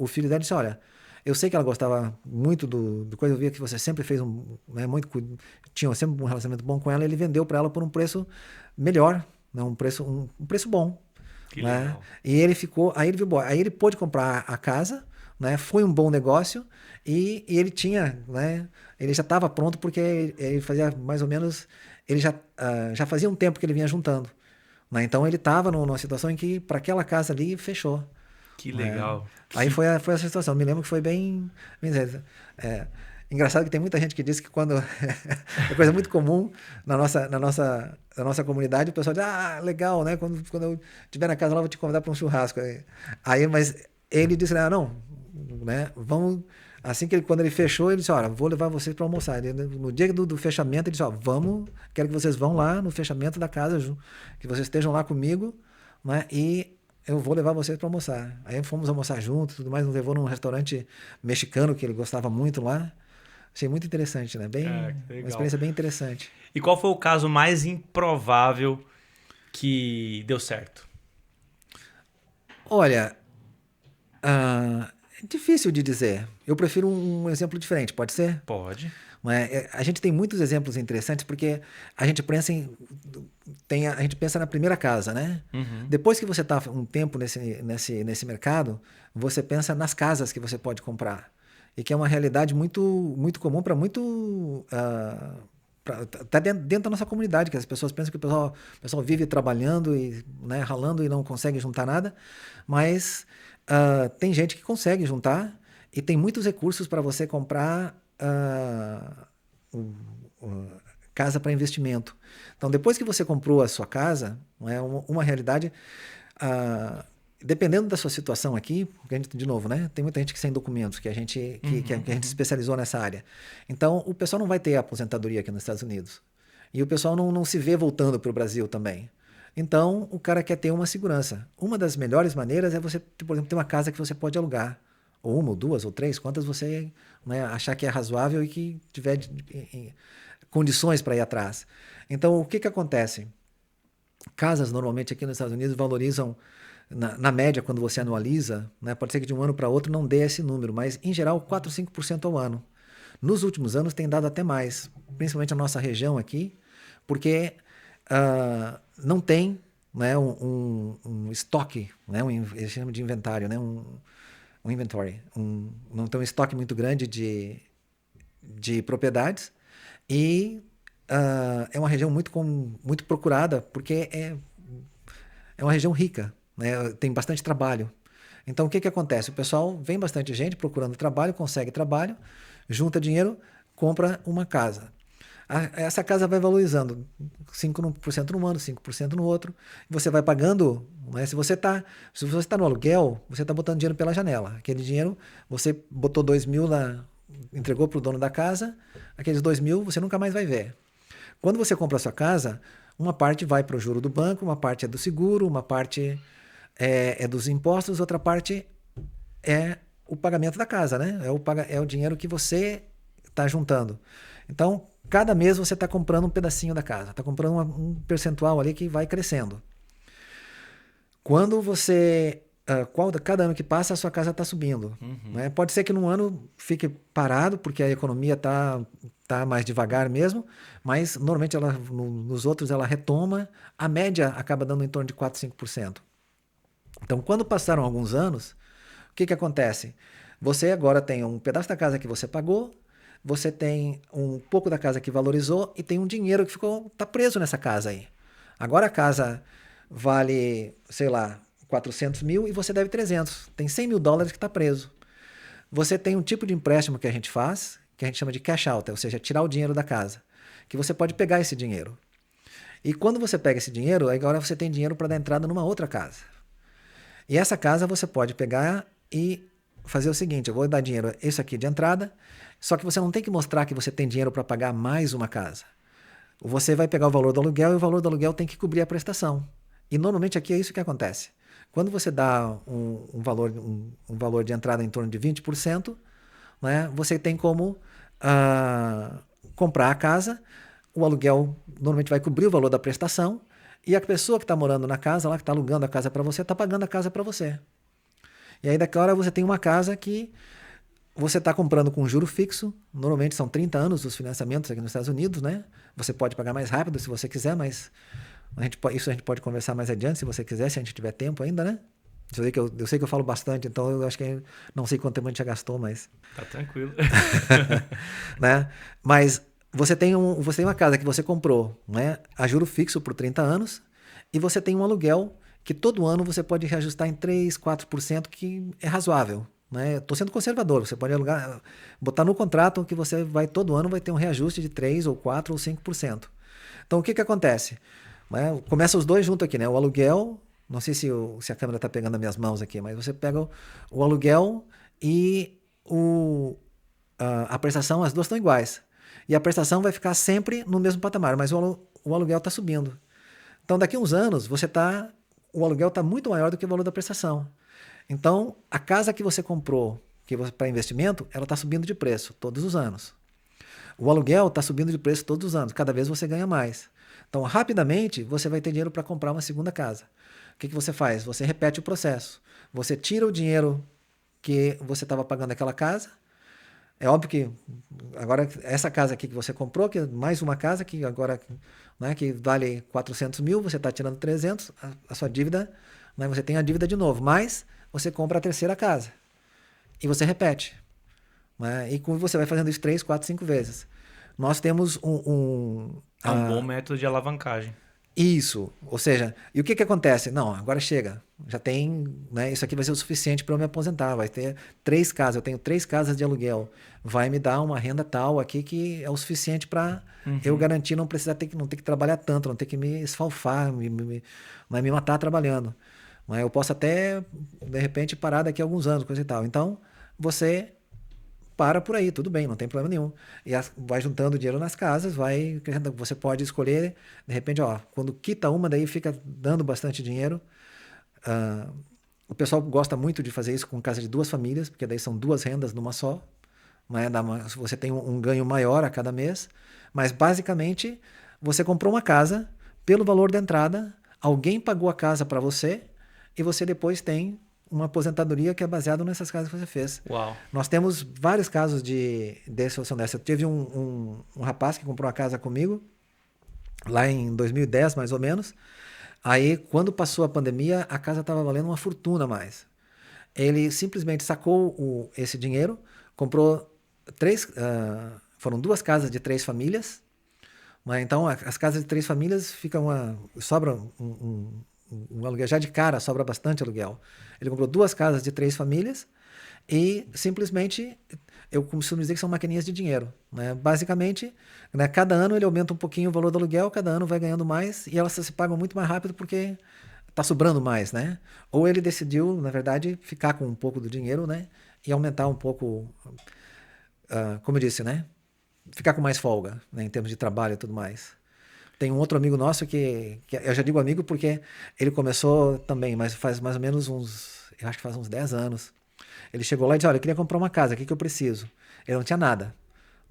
filho dela disse, olha, eu sei que ela gostava muito do coisa, eu via que você sempre fez tinha sempre um relacionamento bom com ela, ele vendeu para ela por um preço melhor, né? um preço bom. Que né? legal. E ele ficou, aí ele pôde comprar a casa, né? Foi um bom negócio e ele tinha, né? Ele já estava pronto porque ele fazia mais ou menos, ele já fazia um tempo que ele vinha juntando. Né? Então ele estava numa situação em que para aquela casa ali fechou. Que legal. Aí foi essa situação. Me lembro que foi bem engraçado que tem muita gente que diz que quando é coisa muito comum na nossa comunidade, o pessoal diz, legal, né? Quando eu estiver na casa lá, eu vou te convidar para um churrasco. Mas ele disse, não, né? Vamos. Assim que quando ele fechou, ele disse, olha, vou levar vocês para almoçar. No dia do fechamento, ele disse, quero que vocês vão lá no fechamento da casa, que vocês estejam lá comigo, né? E eu vou levar vocês para almoçar. Aí fomos almoçar juntos, tudo mais, nos levou num restaurante mexicano que ele gostava muito lá. Achei muito interessante, né? Uma experiência bem interessante. E qual foi o caso mais improvável que deu certo? Olha, é difícil de dizer. Eu prefiro um exemplo diferente, pode ser? Pode. A gente tem muitos exemplos interessantes porque a gente pensa na primeira casa, né? Depois que você está um tempo nesse mercado, você pensa nas casas que você pode comprar. E que é uma realidade muito, muito comum para muito... tá dentro da nossa comunidade, que as pessoas pensam que o pessoal vive trabalhando e, né, ralando e não consegue juntar nada, mas tem gente que consegue juntar e tem muitos recursos para você comprar casa para investimento. Então, depois que você comprou a sua casa, é uma realidade... dependendo da sua situação aqui, porque a gente, de novo, né? Tem muita gente que sem documentos, que a gente se especializou nessa área. Então, o pessoal não vai ter aposentadoria aqui nos Estados Unidos. E o pessoal não se vê voltando para o Brasil também. Então, o cara quer ter uma segurança. Uma das melhores maneiras é você, por exemplo, ter uma casa que você pode alugar. Ou uma, ou duas, ou três, quantas você, né, achar que é razoável e que tiver condições para ir atrás. Então, o que acontece? Casas, normalmente, aqui nos Estados Unidos, valorizam... Na média, quando você anualiza, né, pode ser que de um ano para outro não dê esse número, mas em geral 4 ou 5% ao ano. Nos últimos anos tem dado até mais, principalmente a nossa região aqui, porque não tem, né, um estoque, né, eles chamam de inventário, né, um inventory, não tem um estoque muito grande de propriedades e é uma região muito procurada porque é uma região rica. Né, tem bastante trabalho. Então, o que acontece? O pessoal, vem bastante gente procurando trabalho, consegue trabalho, junta dinheiro, compra uma casa. Essa casa vai valorizando 5% num ano, 5% no outro. Você vai pagando, né? Se você está no aluguel, você está botando dinheiro pela janela. Aquele dinheiro, você botou 2.000 lá, entregou para o dono da casa, aqueles 2.000 você nunca mais vai ver. Quando você compra a sua casa, uma parte vai para o juro do banco, uma parte é do seguro, uma parte é dos impostos, outra parte é o pagamento da casa, né? É o dinheiro que você está juntando. Então, cada mês você está comprando um pedacinho da casa, está comprando um percentual ali que vai crescendo. Quando você... cada ano que passa, a sua casa está subindo. Né? Pode ser que num ano fique parado, porque a economia tá mais devagar mesmo, mas normalmente nos outros ela retoma, a média acaba dando em torno de 4, 5%. Então, quando passaram alguns anos, o que acontece? Você agora tem um pedaço da casa que você pagou, você tem um pouco da casa que valorizou e tem um dinheiro que tá preso nessa casa aí. Agora a casa vale, sei lá, 400 mil e você deve 300. Tem 100 mil dólares que está preso. Você tem um tipo de empréstimo que a gente faz, que a gente chama de cash out, ou seja, tirar o dinheiro da casa, que você pode pegar esse dinheiro. E quando você pega esse dinheiro, agora você tem dinheiro para dar entrada numa outra casa. E essa casa você pode pegar e fazer o seguinte, eu vou dar dinheiro esse aqui de entrada, só que você não tem que mostrar que você tem dinheiro para pagar mais uma casa. Você vai pegar o valor do aluguel e o valor do aluguel tem que cobrir a prestação. E normalmente aqui é isso que acontece. Quando você dá um valor de entrada em torno de 20%, né, você tem como comprar a casa, o aluguel normalmente vai cobrir o valor da prestação, e a pessoa que está morando na casa, lá que está alugando a casa para você, está pagando a casa para você. E aí daqui a hora você tem uma casa que você está comprando com juro fixo, normalmente são 30 anos os financiamentos aqui nos Estados Unidos, né? Você pode pagar mais rápido se você quiser, mas isso a gente pode conversar mais adiante, se você quiser, se a gente tiver tempo ainda, né? Eu sei que eu falo bastante, então eu acho que não sei quanto tempo a gente já gastou, mas... Tá tranquilo. Né? Mas você tem uma casa que você comprou, né, a juro fixo por 30 anos e você tem um aluguel que todo ano você pode reajustar em 3%, 4%, que é razoável. Né? Estou sendo conservador, você pode botar no contrato que você todo ano vai ter um reajuste de 3%, ou 4%, ou 5%. Então o que acontece? Né? Começa os dois juntos aqui, né? O aluguel, não sei se a câmera está pegando as minhas mãos aqui, mas você pega o aluguel e a prestação, as duas estão iguais. E a prestação vai ficar sempre no mesmo patamar, mas o aluguel está subindo. Então, daqui a uns anos, o aluguel está muito maior do que o valor da prestação. Então, a casa que você comprou para investimento, ela está subindo de preço todos os anos. O aluguel está subindo de preço todos os anos, cada vez você ganha mais. Então, rapidamente, você vai ter dinheiro para comprar uma segunda casa. O que você faz? Você repete o processo. Você tira o dinheiro que você estava pagando aquela casa. É óbvio que agora essa casa aqui que você comprou, que é mais uma casa que agora, né, que vale 400 mil, você está tirando 300, a sua dívida, né, você tem a dívida de novo, mas você compra a terceira casa e você repete. Né, e você vai fazendo isso 3, 4, 5 vezes. Nós temos um bom método de alavancagem. Isso, ou seja, e o que acontece? Não, agora chega, já tem, né, isso aqui vai ser o suficiente para eu me aposentar, vai ter 3 casas, eu tenho 3 casas de aluguel, vai me dar uma renda tal aqui que é o suficiente para eu garantir não precisar não ter que trabalhar tanto, não ter que me esfalfar, me matar trabalhando. Mas eu posso até, de repente, parar daqui a alguns anos, coisa e tal. Então, você para por aí, tudo bem, não tem problema nenhum. E vai juntando dinheiro nas casas, você pode escolher, de repente, quando quita uma, daí fica dando bastante dinheiro. O pessoal gosta muito de fazer isso com casa de 2 famílias, porque daí são 2 rendas numa só. Né? Você tem um ganho maior a cada mês, mas basicamente você comprou uma casa pelo valor da entrada, alguém pagou a casa para você e você depois tem uma aposentadoria que é baseada nessas casas que você fez. Uau. Nós temos vários casos de solução dessa. Eu tive um rapaz que comprou uma casa comigo, lá em 2010, mais ou menos. Aí, quando passou a pandemia, a casa estava valendo uma fortuna a mais. Ele simplesmente sacou esse dinheiro, comprou foram 2 casas de 3 famílias. Mas, então, as casas de 3 famílias sobra um aluguel, já de cara sobra bastante aluguel. Ele comprou 2 casas de 3 famílias e simplesmente, eu costumo dizer que são maquininhas de dinheiro. Né? Basicamente, né, cada ano ele aumenta um pouquinho o valor do aluguel, cada ano vai ganhando mais e elas se pagam muito mais rápido porque está sobrando mais. Né? Ou ele decidiu, na verdade, ficar com um pouco do dinheiro, né, e aumentar um pouco, como eu disse, né, ficar com mais folga, né, em termos de trabalho e tudo mais. Tem um outro amigo nosso que eu já digo amigo porque ele começou também, mas faz mais ou menos eu acho que faz uns 10 anos. Ele chegou lá e disse, olha, eu queria comprar uma casa, o que eu preciso? Ele não tinha nada.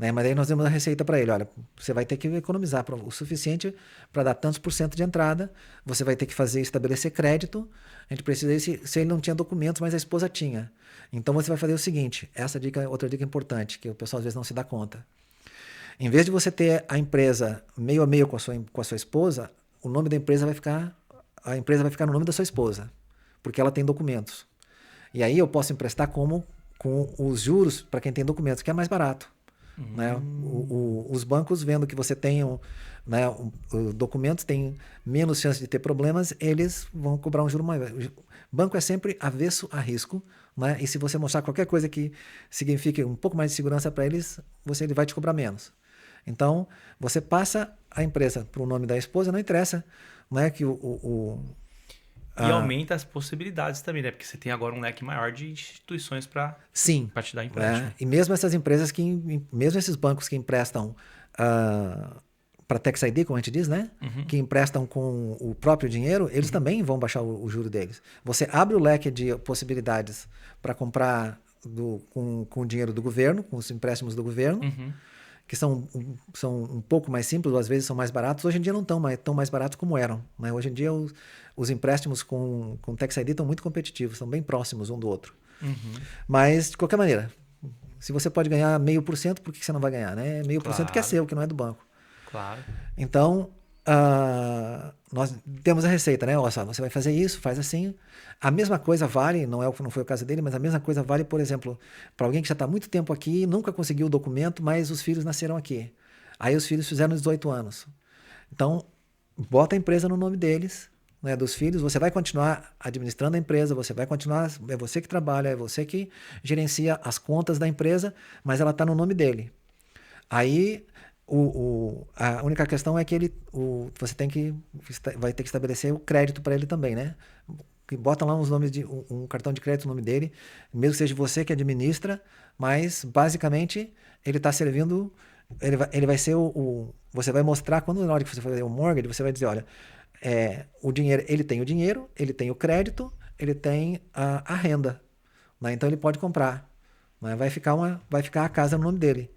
né? Mas aí nós demos a receita para ele, olha, você vai ter que economizar o suficiente para dar tantos por cento de entrada, você vai ter que estabelecer crédito, a gente precisa, se ele não tinha documentos, mas a esposa tinha. Então você vai fazer o seguinte, essa dica é outra dica importante, que o pessoal às vezes não se dá conta. Em vez de você ter a empresa meio a meio com a sua esposa, o nome da empresa a empresa vai ficar no nome da sua esposa, porque ela tem documentos. E aí eu posso emprestar com os juros para quem tem documentos, que é mais barato. Né? Os bancos, vendo que você tem documentos, tem menos chance de ter problemas, eles vão cobrar um juro maior. Banco é sempre avesso a risco, né? E se você mostrar qualquer coisa que signifique um pouco mais de segurança para eles, ele vai te cobrar menos. Então, você passa a empresa para o nome da esposa, não interessa, né? Que E aumenta as possibilidades também, né? Porque você tem agora um leque maior de instituições para te dar empréstimo. E mesmo essas empresas mesmo esses bancos que emprestam para Tax ID, como a gente diz, né? Que emprestam com o próprio dinheiro, eles também vão baixar o juro deles. Você abre o leque de possibilidades para comprar com o dinheiro do governo, com os empréstimos do governo, que são um pouco mais simples, ou às vezes são mais baratos. Hoje em dia não estão tão mais baratos como eram. Né? Hoje em dia os empréstimos com Tax ID estão muito competitivos, são bem próximos um do outro. Mas, de qualquer maneira, se você pode ganhar 0,5%, por que você não vai ganhar? Né? 0,5% que é seu, que não é do banco. Claro. Então, nós temos a receita, né? Olha só, você vai fazer isso, faz assim. A mesma coisa vale, não foi o caso dele, mas a mesma coisa vale, por exemplo, para alguém que já está há muito tempo aqui, nunca conseguiu o documento, mas os filhos nasceram aqui. Aí os filhos fizeram 18 anos. Então, bota a empresa no nome deles, né, dos filhos, você vai continuar administrando a empresa, é você que trabalha, é você que gerencia as contas da empresa, mas ela está no nome dele. Aí a única questão é que você vai ter que estabelecer o crédito para ele também, né? Que bota lá uns nomes de um cartão de crédito no nome dele, mesmo que seja você que administra, mas basicamente ele está servindo, ele vai ser você vai mostrar na hora que você fazer o mortgage, você vai dizer, olha, o dinheiro, ele tem o crédito, ele tem a renda, né? Então ele pode comprar, né? Vai ficar a casa no nome dele,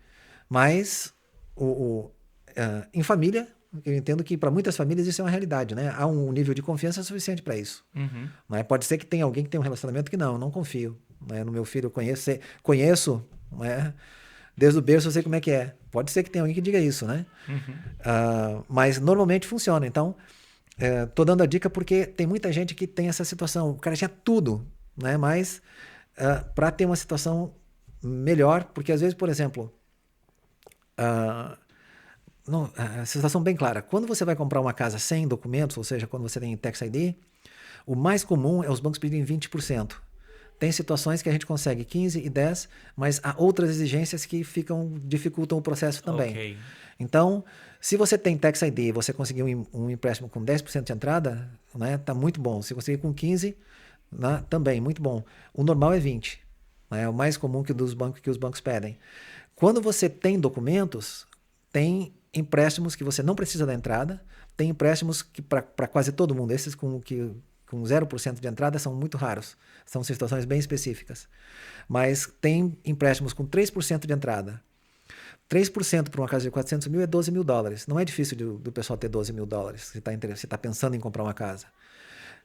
mas em família, eu entendo que para muitas famílias isso é uma realidade, né? Há um nível de confiança suficiente para isso. Né? Pode ser que tenha alguém que tenha um relacionamento que não confio. Né? No meu filho eu conheço, né? Desde o berço eu sei como é que é. Pode ser que tenha alguém que diga isso, né? Mas normalmente funciona. Então, tô dando a dica porque tem muita gente que tem essa situação. O cara tinha tudo, né? Mas para ter uma situação melhor, porque às vezes, por exemplo, a situação bem clara. Quando você vai comprar uma casa sem documentos, ou seja, quando você tem Tax ID, o mais comum é os bancos pedirem 20%. Tem situações que a gente consegue 15% e 10%, mas há outras exigências que dificultam o processo também. Okay. Então, se você tem Tax ID e você conseguir um empréstimo com 10% de entrada, né, tá muito bom. Se conseguir com 15%, né, também, muito bom. O normal é 20%. Né, é o mais comum que os bancos pedem. Quando você tem documentos, tem empréstimos que você não precisa da entrada, tem empréstimos que para quase todo mundo, esses com 0% de entrada são muito raros, são situações bem específicas. Mas tem empréstimos com 3% de entrada. 3% para uma casa de 400 mil é 12 mil dólares. Não é difícil do pessoal ter 12 mil dólares, se está pensando em comprar uma casa.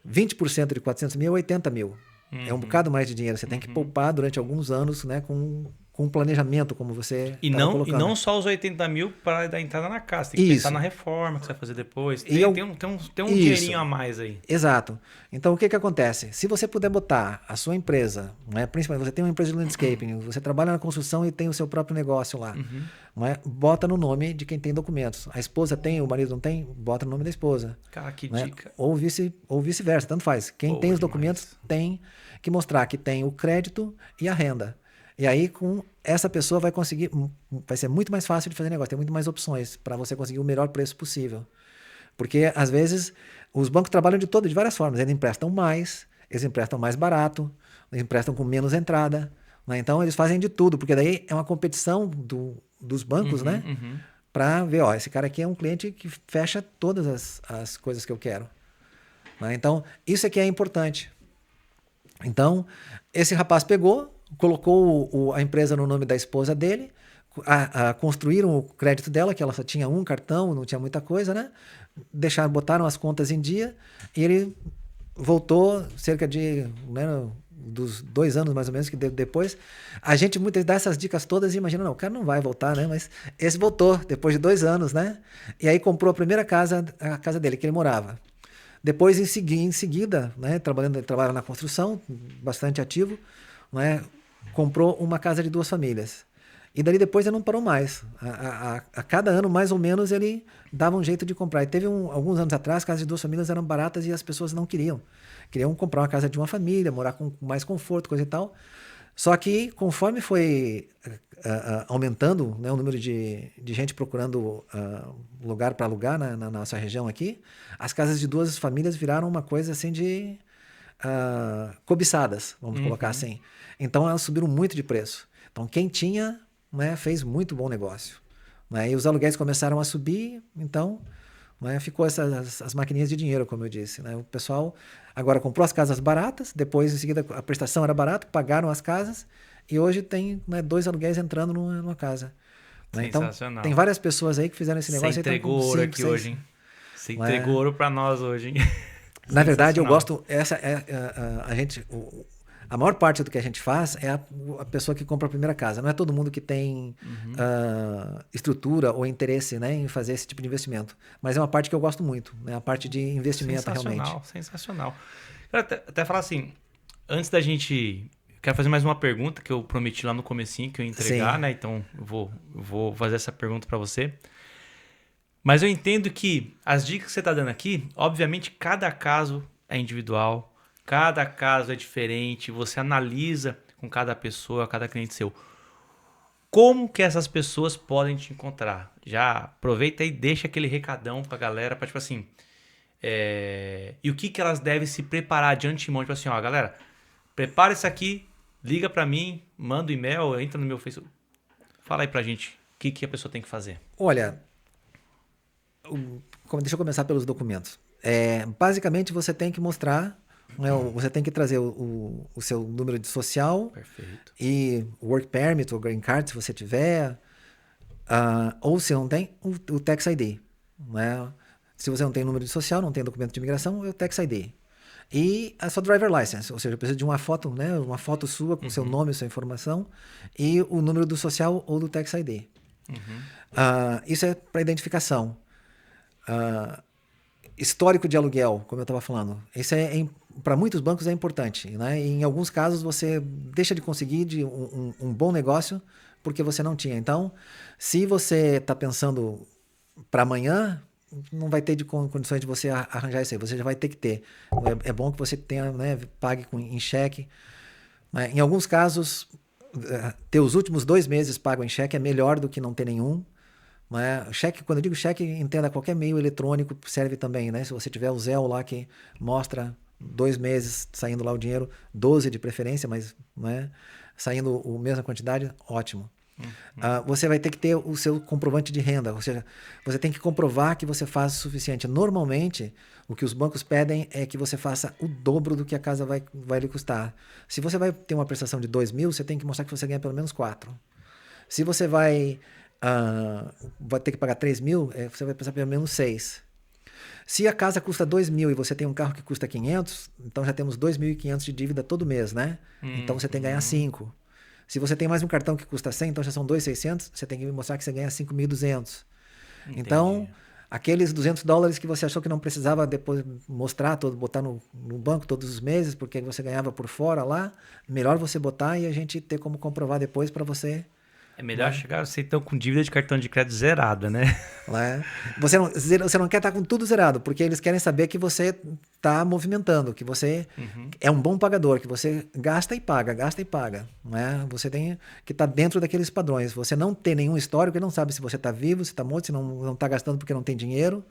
20% de 400 mil é 80 mil. É um bocado mais de dinheiro. Você tem que poupar durante alguns anos, né, com um planejamento, como você e não só os 80 mil para dar entrada na casa. Tem que pensar na reforma que você vai fazer depois. Tem um dinheirinho a mais aí. Exato. Então, o que acontece? Se você puder botar a sua empresa, né, principalmente você tem uma empresa de landscaping, você trabalha na construção e tem o seu próprio negócio lá, né, bota no nome de quem tem documentos. A esposa tem, o marido não tem, bota no nome da esposa. Cara, que né? dica. Ou vice-versa, tanto faz. Quem tem os documentos tem que mostrar que tem o crédito e a renda. E aí, com essa pessoa vai ser muito mais fácil de fazer negócio, tem muito mais opções para você conseguir o melhor preço possível. Porque, às vezes, os bancos trabalham de várias formas. Eles emprestam mais barato, eles emprestam com menos entrada. Né? Então, eles fazem de tudo, porque daí é uma competição dos bancos, né? Para ver, esse cara aqui é um cliente que fecha todas as coisas que eu quero. Né? Então, isso aqui é importante. Então, esse rapaz colocou a empresa no nome da esposa dele, construíram o crédito dela, que ela só tinha um cartão, não tinha muita coisa, né? Botaram as contas em dia e ele voltou cerca de, né, dos 2 anos mais ou menos que depois. A gente muitas dá essas dicas todas e imagina, não, o cara não vai voltar, né? Mas esse voltou depois de 2 anos, né? E aí comprou a primeira casa, a casa dele, que ele morava. Depois, em seguida, né, trabalhava na construção, bastante ativo, né? Comprou uma casa de 2 famílias. E dali depois ele não parou mais. A cada ano, mais ou menos, ele dava um jeito de comprar. E teve alguns anos atrás, casas de 2 famílias eram baratas e as pessoas não queriam. Queriam comprar uma casa de uma família, morar com mais conforto, coisa e tal. Só que, conforme foi aumentando, né, o número de gente procurando lugar para alugar na nossa região aqui, as casas de 2 famílias viraram uma coisa assim de cobiçadas, vamos colocar assim. Então, elas subiram muito de preço. Então, quem tinha, né, fez muito bom negócio. Né? E os aluguéis começaram a subir, então, né, ficou as maquininhas de dinheiro, como eu disse. Né? O pessoal agora comprou as casas baratas, depois, em seguida, a prestação era barata, pagaram as casas, e hoje tem, né, 2 aluguéis entrando numa casa. Né? Então, tem várias pessoas aí que fizeram esse negócio. Você entregou ouro aqui hoje, hein? Você entregou ouro para nós hoje, hein? Na verdade, eu gosto... A maior parte do que a gente faz é a pessoa que compra a primeira casa. Não é todo mundo que tem estrutura ou interesse, né, em fazer esse tipo de investimento. Mas é uma parte que eu gosto muito, né, a parte de investimento realmente. Sensacional. Eu até falar assim, antes da gente... Quero fazer mais uma pergunta que eu prometi lá no comecinho que eu ia entregar, né? Então, eu vou fazer essa pergunta para você. Mas eu entendo que as dicas que você está dando aqui, obviamente, cada caso é individual. Cada caso é diferente, você analisa com cada pessoa, cada cliente seu. Como que essas pessoas podem te encontrar? Já aproveita e deixa aquele recadão pra galera, pra tipo assim... E o que elas devem se preparar de antemão? Tipo assim, ó, galera, prepara isso aqui, liga pra mim, manda um e-mail, entra no meu Facebook. Fala aí pra gente, o que a pessoa tem que fazer? Olha, deixa eu começar pelos documentos. Basicamente, você tem que mostrar... Você tem que trazer o seu número de social. Perfeito. E work permit ou green card, se você tiver. Ou se não tem, o tax ID. Né? Se você não tem número de social, não tem documento de imigração, é o tax ID. E a sua driver license, ou seja, precisa de uma foto, né? Uma foto sua com seu nome, sua informação, e o número do social ou do tax ID. Isso é para identificação. Histórico de aluguel, como eu estava falando. Isso para muitos bancos é importante. Né? E em alguns casos você deixa de conseguir um bom negócio porque você não tinha. Então, se você está pensando para amanhã, não vai ter condições de você arranjar isso aí. Você já vai ter que ter. É bom que você tenha, né, pague em cheque. Né? Em alguns casos, ter os últimos 2 meses pago em cheque é melhor do que não ter nenhum. Né? Cheque, quando eu digo cheque, entenda qualquer meio eletrônico serve também, né? Se você tiver o Zelle lá que mostra 2 meses saindo lá o dinheiro, 12 de preferência, mas, né, saindo a mesma quantidade, ótimo. Você vai ter que ter o seu comprovante de renda, ou seja, você tem que comprovar que você faz o suficiente. Normalmente, o que os bancos pedem é que você faça o dobro do que a casa vai lhe custar. Se você vai ter uma prestação de 2 mil, você tem que mostrar que você ganha pelo menos 4. Se você vai ter que pagar 3 mil, você vai precisar pelo menos 6. Se a casa custa 2 mil e você tem um carro que custa 500, então já temos 2.500 de dívida todo mês, né? Então você tem que ganhar 5. Se você tem mais um cartão que custa 100, então já são 2.600, você tem que mostrar que você ganha 5.200. Então, aqueles $200 que você achou que não precisava depois mostrar, botar no banco todos os meses, porque você ganhava por fora lá, melhor você botar e a gente ter como comprovar depois para você... É melhor chegar você então com dívida de cartão de crédito zerada, né? Você não quer estar com tudo zerado, porque eles querem saber que você está movimentando, que você é um bom pagador, que você gasta e paga. Né? Você tem que estar dentro daqueles padrões. Você não tem nenhum histórico, ele não sabe se você está vivo, se está morto, se não está gastando porque não tem dinheiro.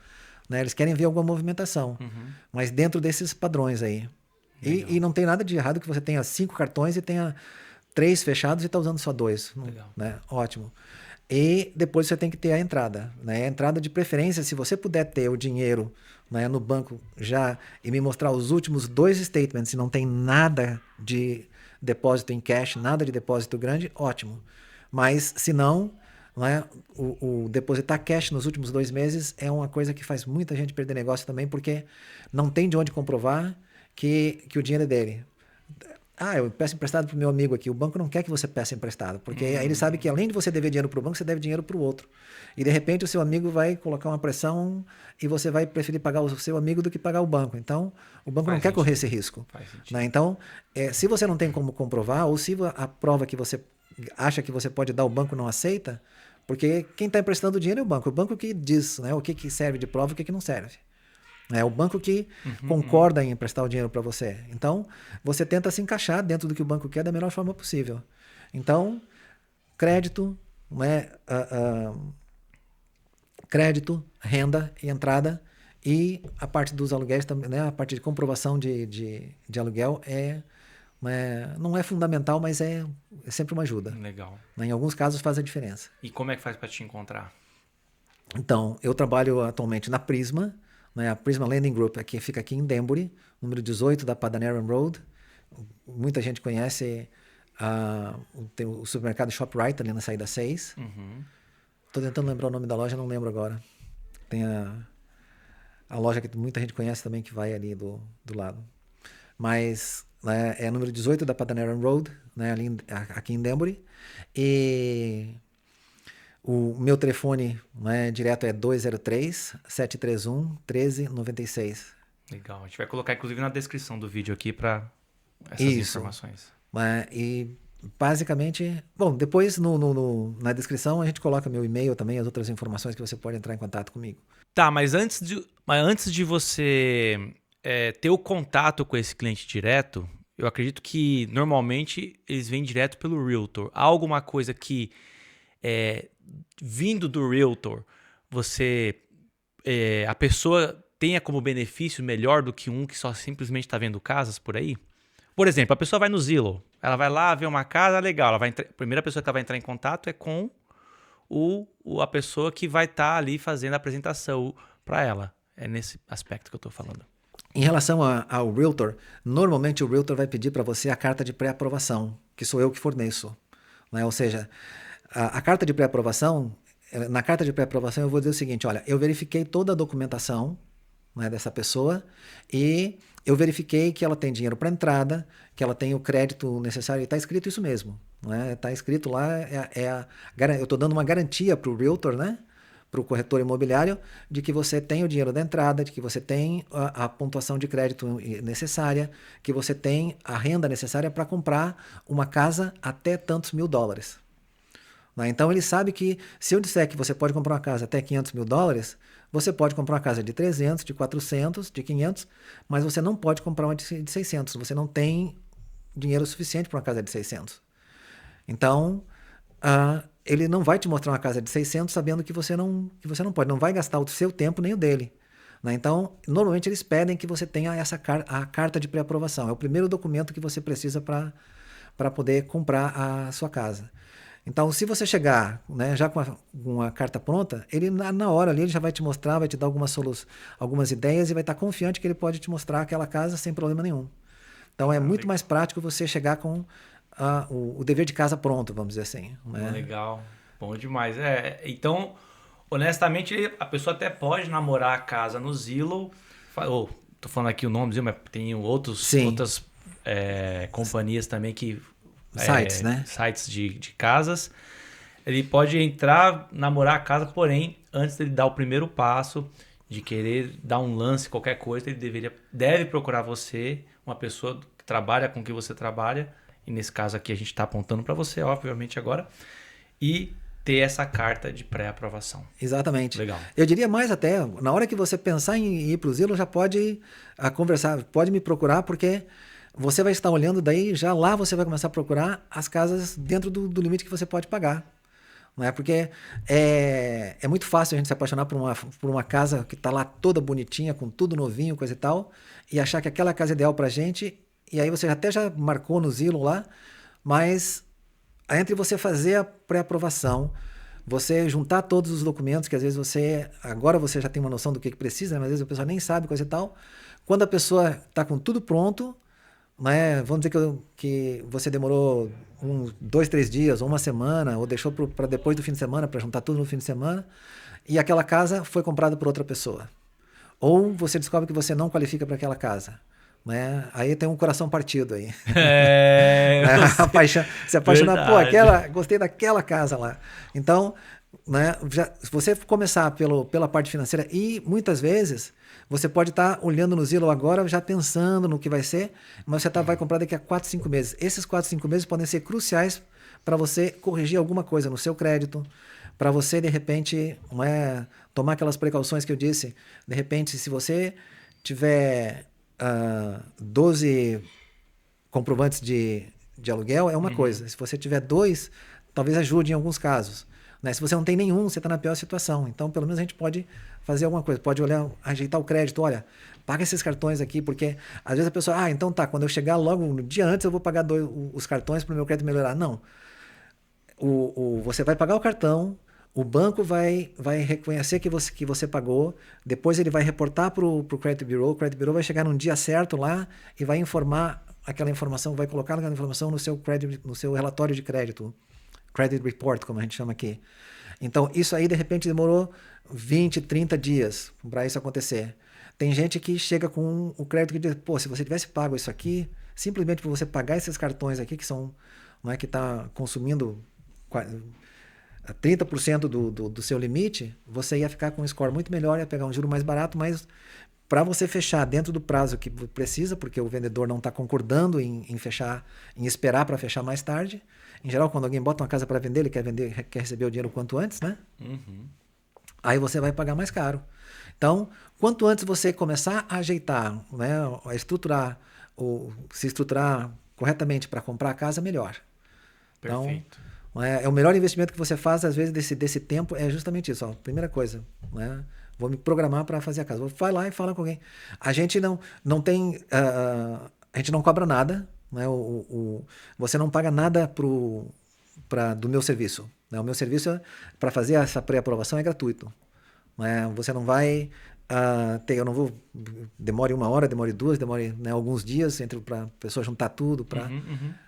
Né? Eles querem ver alguma movimentação, mas dentro desses padrões aí. E não tem nada de errado que você tenha 5 cartões e tenha 3 fechados e está usando só 2. Né? Ótimo. E depois você tem que ter a entrada. Né? A entrada de preferência, se você puder ter o dinheiro, né, no banco já e me mostrar os últimos 2 statements e não tem nada de depósito em cash, nada de depósito grande, ótimo. Mas se não, não é? O depositar cash nos últimos 2 meses é uma coisa que faz muita gente perder negócio também, porque não tem de onde comprovar que o dinheiro é dele. Eu peço emprestado para o meu amigo aqui. O banco não quer que você peça emprestado, porque aí ele sabe que além de você dever dinheiro para o banco, você deve dinheiro para o outro. E de repente o seu amigo vai colocar uma pressão e você vai preferir pagar o seu amigo do que pagar o banco. Então, o banco não quer correr esse risco. Né? Então, se você não tem como comprovar, ou se a prova que você acha que você pode dar, o banco não aceita, porque quem está emprestando dinheiro é o banco que diz, né, o que serve de prova e o que não serve. É o banco que concorda em emprestar o dinheiro para você. Então, você tenta se encaixar dentro do que o banco quer da melhor forma possível. Então, crédito, né, crédito, renda e entrada, e a parte dos aluguéis também, né, a parte de comprovação de aluguel não é fundamental, mas é sempre uma ajuda. Legal. Em alguns casos faz a diferença. E como é que faz para te encontrar? Então, eu trabalho atualmente na Prisma, né, a Prisma Lending Group, que fica aqui em Danbury, número 18 da Padanaram Road. Muita gente conhece tem o supermercado ShopRite ali na saída 6. Estou tentando lembrar o nome da loja, não lembro agora. Tem a loja que muita gente conhece também, que vai ali do lado. Mas é número 18 da Padanaram Road, né, aqui em Danbury. E o meu telefone, né, direto é 203-731-1396. Legal. A gente vai colocar, inclusive, na descrição do vídeo aqui para essas informações. E basicamente, bom, depois na descrição a gente coloca meu e-mail também, as outras informações que você pode entrar em contato comigo. Tá, mas antes de você ter o contato com esse cliente direto, eu acredito que normalmente eles vêm direto pelo Realtor. Há alguma coisa que vindo do Realtor, a pessoa tenha como benefício melhor do que um que só simplesmente está vendo casas por aí? Por exemplo, a pessoa vai no Zillow, ela vai lá ver uma casa legal, a primeira pessoa que ela vai entrar em contato é com a pessoa que vai estar ali fazendo a apresentação para ela. É nesse aspecto que eu estou falando. Em relação ao Realtor, normalmente o Realtor vai pedir para você a carta de pré-aprovação, que sou eu que forneço. Né? Ou seja, a carta de pré-aprovação, na carta de pré-aprovação eu vou dizer o seguinte, olha, eu verifiquei toda a documentação, né, dessa pessoa e eu verifiquei que ela tem dinheiro para entrada, que ela tem o crédito necessário, e está escrito isso mesmo. Né? Está escrito lá, eu estou dando uma garantia para o Realtor, né? Para o corretor imobiliário, de que você tem o dinheiro da entrada, de que você tem a pontuação de crédito necessária, que você tem a renda necessária para comprar uma casa até tantos $1.000. Né? Então ele sabe que se eu disser que você pode comprar uma casa até $500.000, você pode comprar uma casa de 300, de 400, de 500, mas você não pode comprar uma de 600. Você não tem dinheiro suficiente para uma casa de 600. Então, ele não vai te mostrar uma casa de 600 sabendo que você não pode. Não vai gastar o seu tempo nem o dele. Né? Então, normalmente eles pedem que você tenha a carta de pré-aprovação. É o primeiro documento que você precisa para poder comprar a sua casa. Então, se você chegar, né, já com uma carta pronta, ele na hora ali ele já vai te mostrar, vai te dar algumas ideias e vai estar confiante que ele pode te mostrar aquela casa sem problema nenhum. Então, é muito mais prático você chegar com o dever de casa pronto, vamos dizer assim. Né? Legal, bom demais. Então, honestamente, a pessoa até pode namorar a casa no Zillow. Tô falando aqui o nome, mas tem outras companhias também que... Sites, né? Sites de casas. Ele pode entrar, namorar a casa, porém, antes dele dar o primeiro passo de querer dar um lance, qualquer coisa, ele deve procurar você, uma pessoa que trabalha com o que você trabalha, e nesse caso aqui a gente está apontando para você, obviamente, agora, e ter essa carta de pré-aprovação. Exatamente. Legal. Eu diria mais até, na hora que você pensar em ir para o Zillow, já pode conversar, pode me procurar, porque... você vai estar olhando, daí já lá você vai começar a procurar as casas dentro do limite que você pode pagar. Não é? Porque é muito fácil a gente se apaixonar por uma casa que está lá toda bonitinha, com tudo novinho, coisa e tal, e achar que aquela casa é ideal para a gente, e aí você até já marcou no Zillow lá, mas entre você fazer a pré-aprovação, você juntar todos os documentos, que às vezes agora você já tem uma noção do que precisa, mas às vezes a pessoa nem sabe, coisa e tal, quando a pessoa está com tudo pronto, né, vamos dizer que você demorou 2, 3 dias, ou uma semana, ou deixou para depois do fim de semana, para juntar tudo no fim de semana, e aquela casa foi comprada por outra pessoa. Ou você descobre que você não qualifica para aquela casa. Né? Aí tem um coração partido aí. Se apaixonar, pô, gostei daquela casa lá. Então, né, se você começar pela parte financeira, e muitas vezes você pode estar olhando no Zillow agora, já pensando no que vai ser, mas você vai comprar daqui a 4, 5 meses. Esses 4, 5 meses podem ser cruciais para você corrigir alguma coisa no seu crédito, para você, de repente, tomar aquelas precauções que eu disse. De repente, se você tiver 12 comprovantes de aluguel, é uma coisa. Se você tiver 2, talvez ajude em alguns casos. Né? Se você não tem nenhum, você está na pior situação. Então, pelo menos a gente pode fazer alguma coisa. Pode olhar, ajeitar o crédito. Olha, paga esses cartões aqui, porque às vezes a pessoa, então tá, quando eu chegar logo no dia antes, eu vou pagar os cartões para o meu crédito melhorar. Não. Você vai pagar o cartão, o banco vai reconhecer que você pagou, depois ele vai reportar para o Credit Bureau vai chegar num dia certo lá e vai informar aquela informação, vai colocar aquela informação no seu relatório de crédito, Credit Report, como a gente chama aqui. Então, isso aí, de repente, demorou 20, 30 dias para isso acontecer. Tem gente que chega com o crédito que diz, pô, se você tivesse pago isso aqui, simplesmente por você pagar esses cartões aqui, que são, não é que está consumindo 30% do seu limite, você ia ficar com um score muito melhor, ia pegar um juro mais barato, mas para você fechar dentro do prazo que precisa, porque o vendedor não está concordando em fechar, em esperar para fechar mais tarde. Em geral, quando alguém bota uma casa para vender, ele quer receber o dinheiro quanto antes, né? Uhum. Aí você vai pagar mais caro. Então, quanto antes você começar a ajeitar, né, a estruturar, se estruturar corretamente para comprar a casa, melhor. Perfeito. Então, o melhor investimento que você faz, às vezes, desse tempo, é justamente isso. Ó. Primeira coisa, né? Vou me programar para fazer a casa. Vai lá e fala com alguém. A gente não tem... a gente não cobra nada. Né? Você não paga nada do meu serviço. Né? O meu serviço, para fazer essa pré-aprovação, é gratuito. Né? Você não vai... eu não vou... Demore 1 hora, demore 2, demore, né, alguns dias para a pessoa juntar tudo, para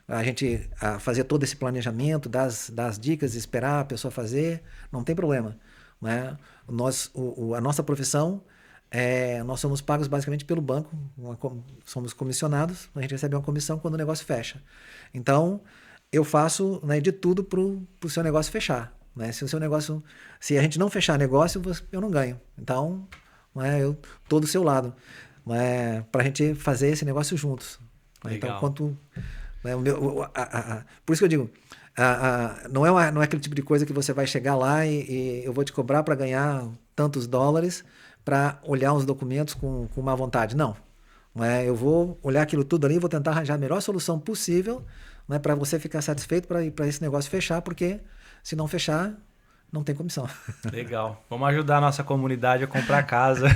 a gente fazer todo esse planejamento, dar as dicas, esperar a pessoa fazer, não tem problema. Né? A nossa profissão, nós somos pagos basicamente pelo banco, somos comissionados, a gente recebe uma comissão quando o negócio fecha. Então, eu faço, né, de tudo para o seu negócio fechar. Né? Se a gente não fechar negócio, eu não ganho. Então... eu estou do seu lado, para a gente fazer esse negócio juntos. Legal. Então, por isso que eu digo, não é aquele tipo de coisa que você vai chegar lá e eu vou te cobrar para ganhar tantos dólares para olhar os documentos com má vontade. Não. Eu vou olhar aquilo tudo ali e vou tentar arranjar a melhor solução possível, para você ficar satisfeito para esse negócio fechar, porque se não fechar... não tem comissão. Legal. Vamos ajudar a nossa comunidade a comprar casa.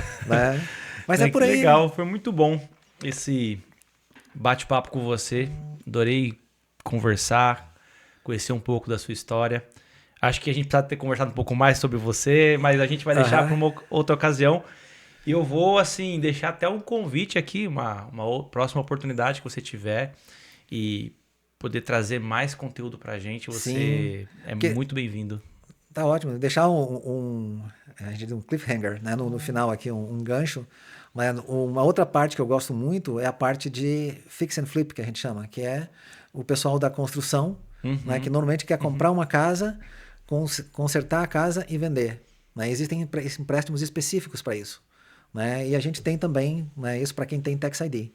Mas é por aí. Legal, foi muito bom esse bate-papo com você. Adorei conversar, conhecer um pouco da sua história. Acho que a gente precisa ter conversado um pouco mais sobre você, mas a gente vai deixar para uma outra ocasião. E eu vou, assim, deixar até um convite aqui, uma próxima oportunidade que você tiver e poder trazer mais conteúdo para a gente. Você muito bem-vindo. Tá ótimo. Deixar um cliffhanger, né? No final aqui, um gancho. Mas uma outra parte que eu gosto muito é a parte de fix and flip, que a gente chama, que é o pessoal da construção, né? Que normalmente quer comprar uma casa, consertar a casa e vender. Né? Existem empréstimos específicos para isso. Né? E a gente tem também, né, isso para quem tem Tax ID.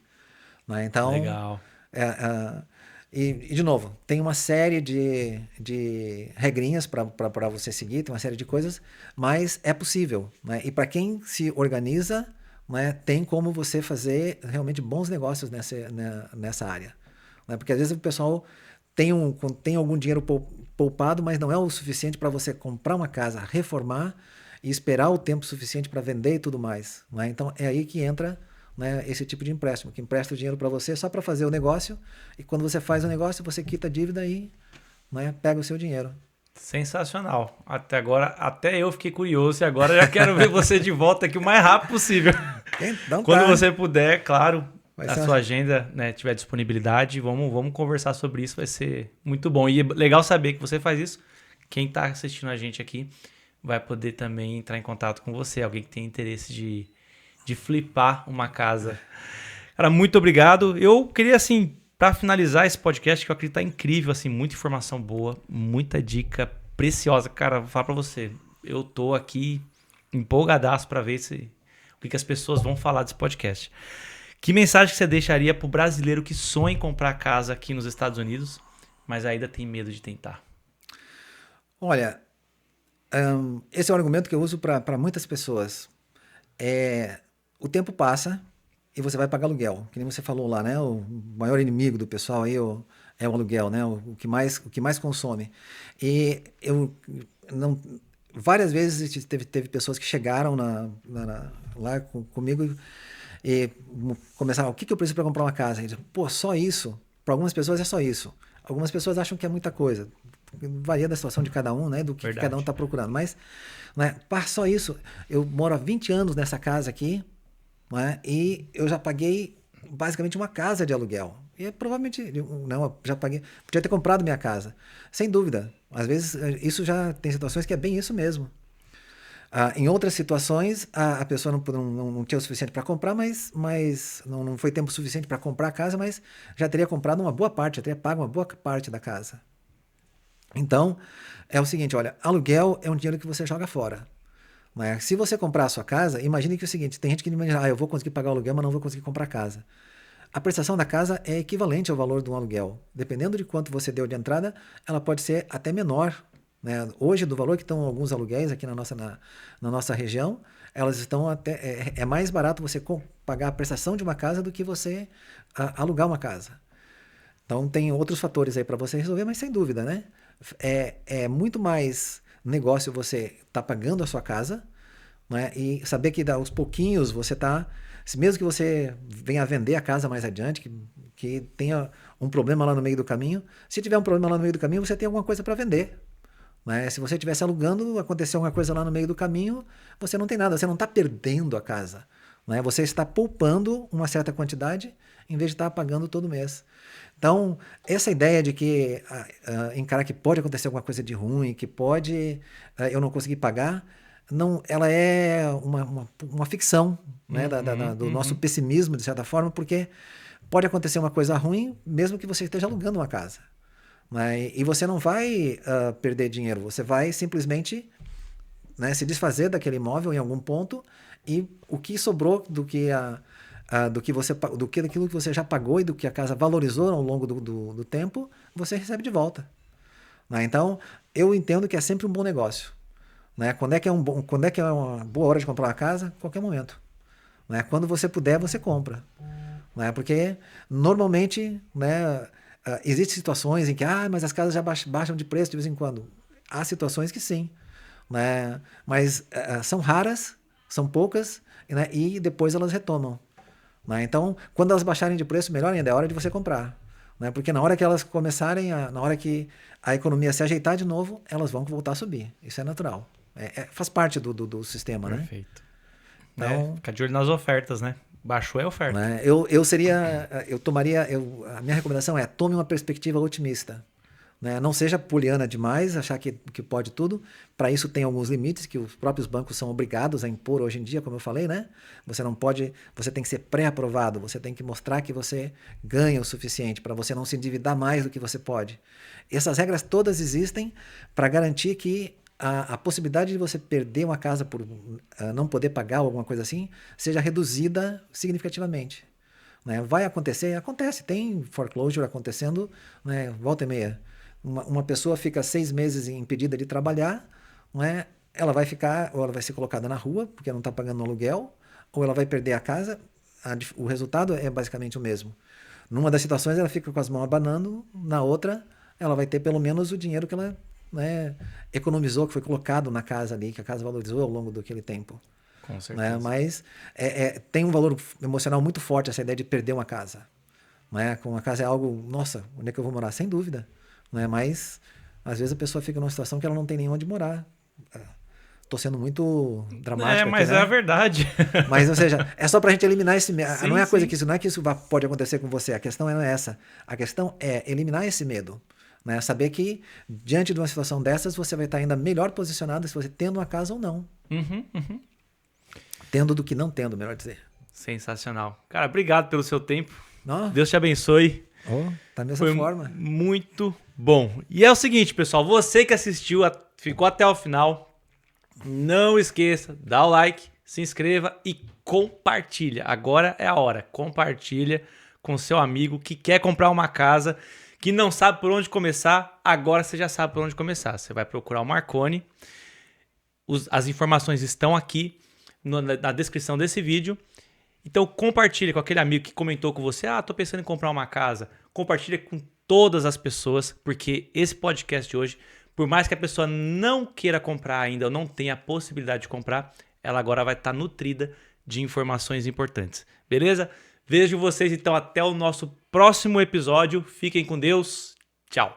Né? Então, legal. E, de novo, tem uma série de regrinhas para você seguir, tem uma série de coisas, mas é possível. Né? E para quem se organiza, né, tem como você fazer realmente bons negócios nessa área. Né? Porque às vezes o pessoal tem algum dinheiro poupado, mas não é o suficiente para você comprar uma casa, reformar e esperar o tempo suficiente para vender e tudo mais. Né? Então é aí que entra... Né, esse tipo de empréstimo, que empresta o dinheiro para você só para fazer o negócio, e quando você faz o negócio, você quita a dívida e, né, pega o seu dinheiro. Sensacional. Até agora, até eu fiquei curioso e agora já quero ver você de volta aqui o mais rápido possível. Então, quando você puder, claro, a sua agenda, né, tiver disponibilidade, vamos conversar sobre isso, vai ser muito bom. E é legal saber que você faz isso. Quem está assistindo a gente aqui vai poder também entrar em contato com você, alguém que tem interesse de flipar uma casa. Cara, muito obrigado. Eu queria, assim, para finalizar esse podcast, que eu acredito que tá incrível, assim, muita informação boa, muita dica preciosa. Cara, vou falar para você, eu tô aqui empolgadaço para ver o que as pessoas vão falar desse podcast. Que mensagem que você deixaria pro brasileiro que sonha em comprar casa aqui nos Estados Unidos, mas ainda tem medo de tentar? Olha, esse é um argumento que eu uso para muitas pessoas. O tempo passa e você vai pagar aluguel. Que nem você falou lá, né? O maior inimigo do pessoal aí é o aluguel, né? O que mais consome. E eu não... Várias vezes teve pessoas que chegaram lá comigo e começaram, o que eu preciso para comprar uma casa? E dizem, pô, só isso? Para algumas pessoas é só isso. Algumas pessoas acham que é muita coisa. Varia da situação de cada um, né? Do que cada um está procurando. Mas, né, só isso, eu moro há 20 anos nessa casa aqui, né, e eu já paguei basicamente uma casa de aluguel. E provavelmente, não, já paguei, podia ter comprado minha casa. Sem dúvida. Às vezes, isso já tem situações que é bem isso mesmo. Em outras situações, a pessoa não tinha o suficiente para comprar, mas não foi tempo suficiente para comprar a casa, mas já teria comprado uma boa parte, já teria pago uma boa parte da casa. Então, é o seguinte, olha, aluguel é um dinheiro que você joga fora. Mas se você comprar a sua casa, imagine que é o seguinte, tem gente que imagina, eu vou conseguir pagar o aluguel, mas não vou conseguir comprar a casa. A prestação da casa é equivalente ao valor de um aluguel. Dependendo de quanto você deu de entrada, ela pode ser até menor. Né? Hoje, do valor que estão alguns aluguéis aqui na nossa região, elas estão até. É mais barato você pagar a prestação de uma casa do que você alugar uma casa. Então, tem outros fatores aí para você resolver, mas sem dúvida, né? É muito mais negócio você estar pagando a sua casa, né? E saber que aos pouquinhos você está. Mesmo que você venha a vender a casa mais adiante, que tenha um problema lá no meio do caminho, se tiver um problema lá no meio do caminho, você tem alguma coisa para vender. Né? Se você estivesse alugando, aconteceu alguma coisa lá no meio do caminho, você não tem nada, você não está perdendo a casa. Né? Você está poupando uma certa quantidade em vez de estar pagando todo mês. Então, essa ideia de que encarar que pode acontecer alguma coisa de ruim, que pode eu não conseguir pagar, não, ela é uma ficção, né, do nosso pessimismo, de certa forma, porque pode acontecer uma coisa ruim, mesmo que você esteja alugando uma casa. Né, e você não vai perder dinheiro, você vai simplesmente, né, se desfazer daquele imóvel em algum ponto, e o que sobrou daquilo que você já pagou e do que a casa valorizou ao longo do tempo, você recebe de volta. Né, então, eu entendo que é sempre um bom negócio. Né? Quando é que é uma boa hora de comprar uma casa? Qualquer momento. Né? Quando você puder, você compra. Né? Porque, normalmente, né, existem situações em que mas as casas já baixam de preço de vez em quando. Há situações que sim. Né? Mas são raras, são poucas, né? E depois elas retomam. Né? Então, quando elas baixarem de preço, melhor ainda, é hora de você comprar. Né? Porque na hora que elas começarem, na hora que a economia se ajeitar de novo, elas vão voltar a subir. Isso é natural. Faz parte do sistema, né? Perfeito. Então, fica de olho nas ofertas, né? Baixou é oferta. Né? A minha recomendação é tome uma perspectiva otimista. Né? Não seja poliana demais, achar que pode tudo. Para isso tem alguns limites que os próprios bancos são obrigados a impor hoje em dia, como eu falei, né? Você não pode, você tem que ser pré-aprovado, você tem que mostrar que você ganha o suficiente para você não se endividar mais do que você pode. Essas regras todas existem para garantir que a possibilidade de você perder uma casa por não poder pagar ou alguma coisa assim seja reduzida significativamente. Né? Vai acontecer? Acontece. Tem foreclosure acontecendo, né? Volta e meia. Uma pessoa fica 6 meses impedida de trabalhar, né? Ela vai ficar, ou ela vai ser colocada na rua, porque não está pagando aluguel, ou ela vai perder a casa. O resultado é basicamente o mesmo. Numa das situações, ela fica com as mãos abanando, na outra, ela vai ter pelo menos o dinheiro que ela, né, economizou, que foi colocado na casa ali, que a casa valorizou ao longo daquele tempo. Com certeza. Né? Mas tem um valor emocional muito forte essa ideia de perder uma casa. Né? Com uma casa é algo, nossa, onde é que eu vou morar? Sem dúvida. Né? Mas, às vezes, a pessoa fica numa situação que ela não tem nem onde morar. tô sendo muito dramático aqui, mas né? é a verdade. Mas, ou seja, é só pra gente eliminar esse medo. Sim, Não é a coisa sim. que isso, não é que isso pode acontecer com você. A questão não é essa. A questão é eliminar esse medo. Né? Saber que, diante de uma situação dessas, você vai estar ainda melhor posicionado se você tendo uma casa ou não. Uhum. Tendo do que não tendo, melhor dizer. Sensacional. Cara, obrigado pelo seu tempo. Não? Deus te abençoe. Da mesma Foi forma. muito bom. E é o seguinte, pessoal, você que assistiu, ficou até o final, não esqueça, dá o like, se inscreva e compartilha. Agora é a hora. Compartilha com seu amigo que quer comprar uma casa, que não sabe por onde começar. Agora você já sabe por onde começar. Você vai procurar o Marconi. As informações estão aqui na descrição desse vídeo. Então compartilha com aquele amigo que comentou com você, tô pensando em comprar uma casa. Compartilha com todas as pessoas, porque esse podcast de hoje, por mais que a pessoa não queira comprar ainda ou não tenha a possibilidade de comprar, ela agora vai estar nutrida de informações importantes. Beleza? Vejo vocês então até o nosso próximo episódio. Fiquem com Deus. Tchau.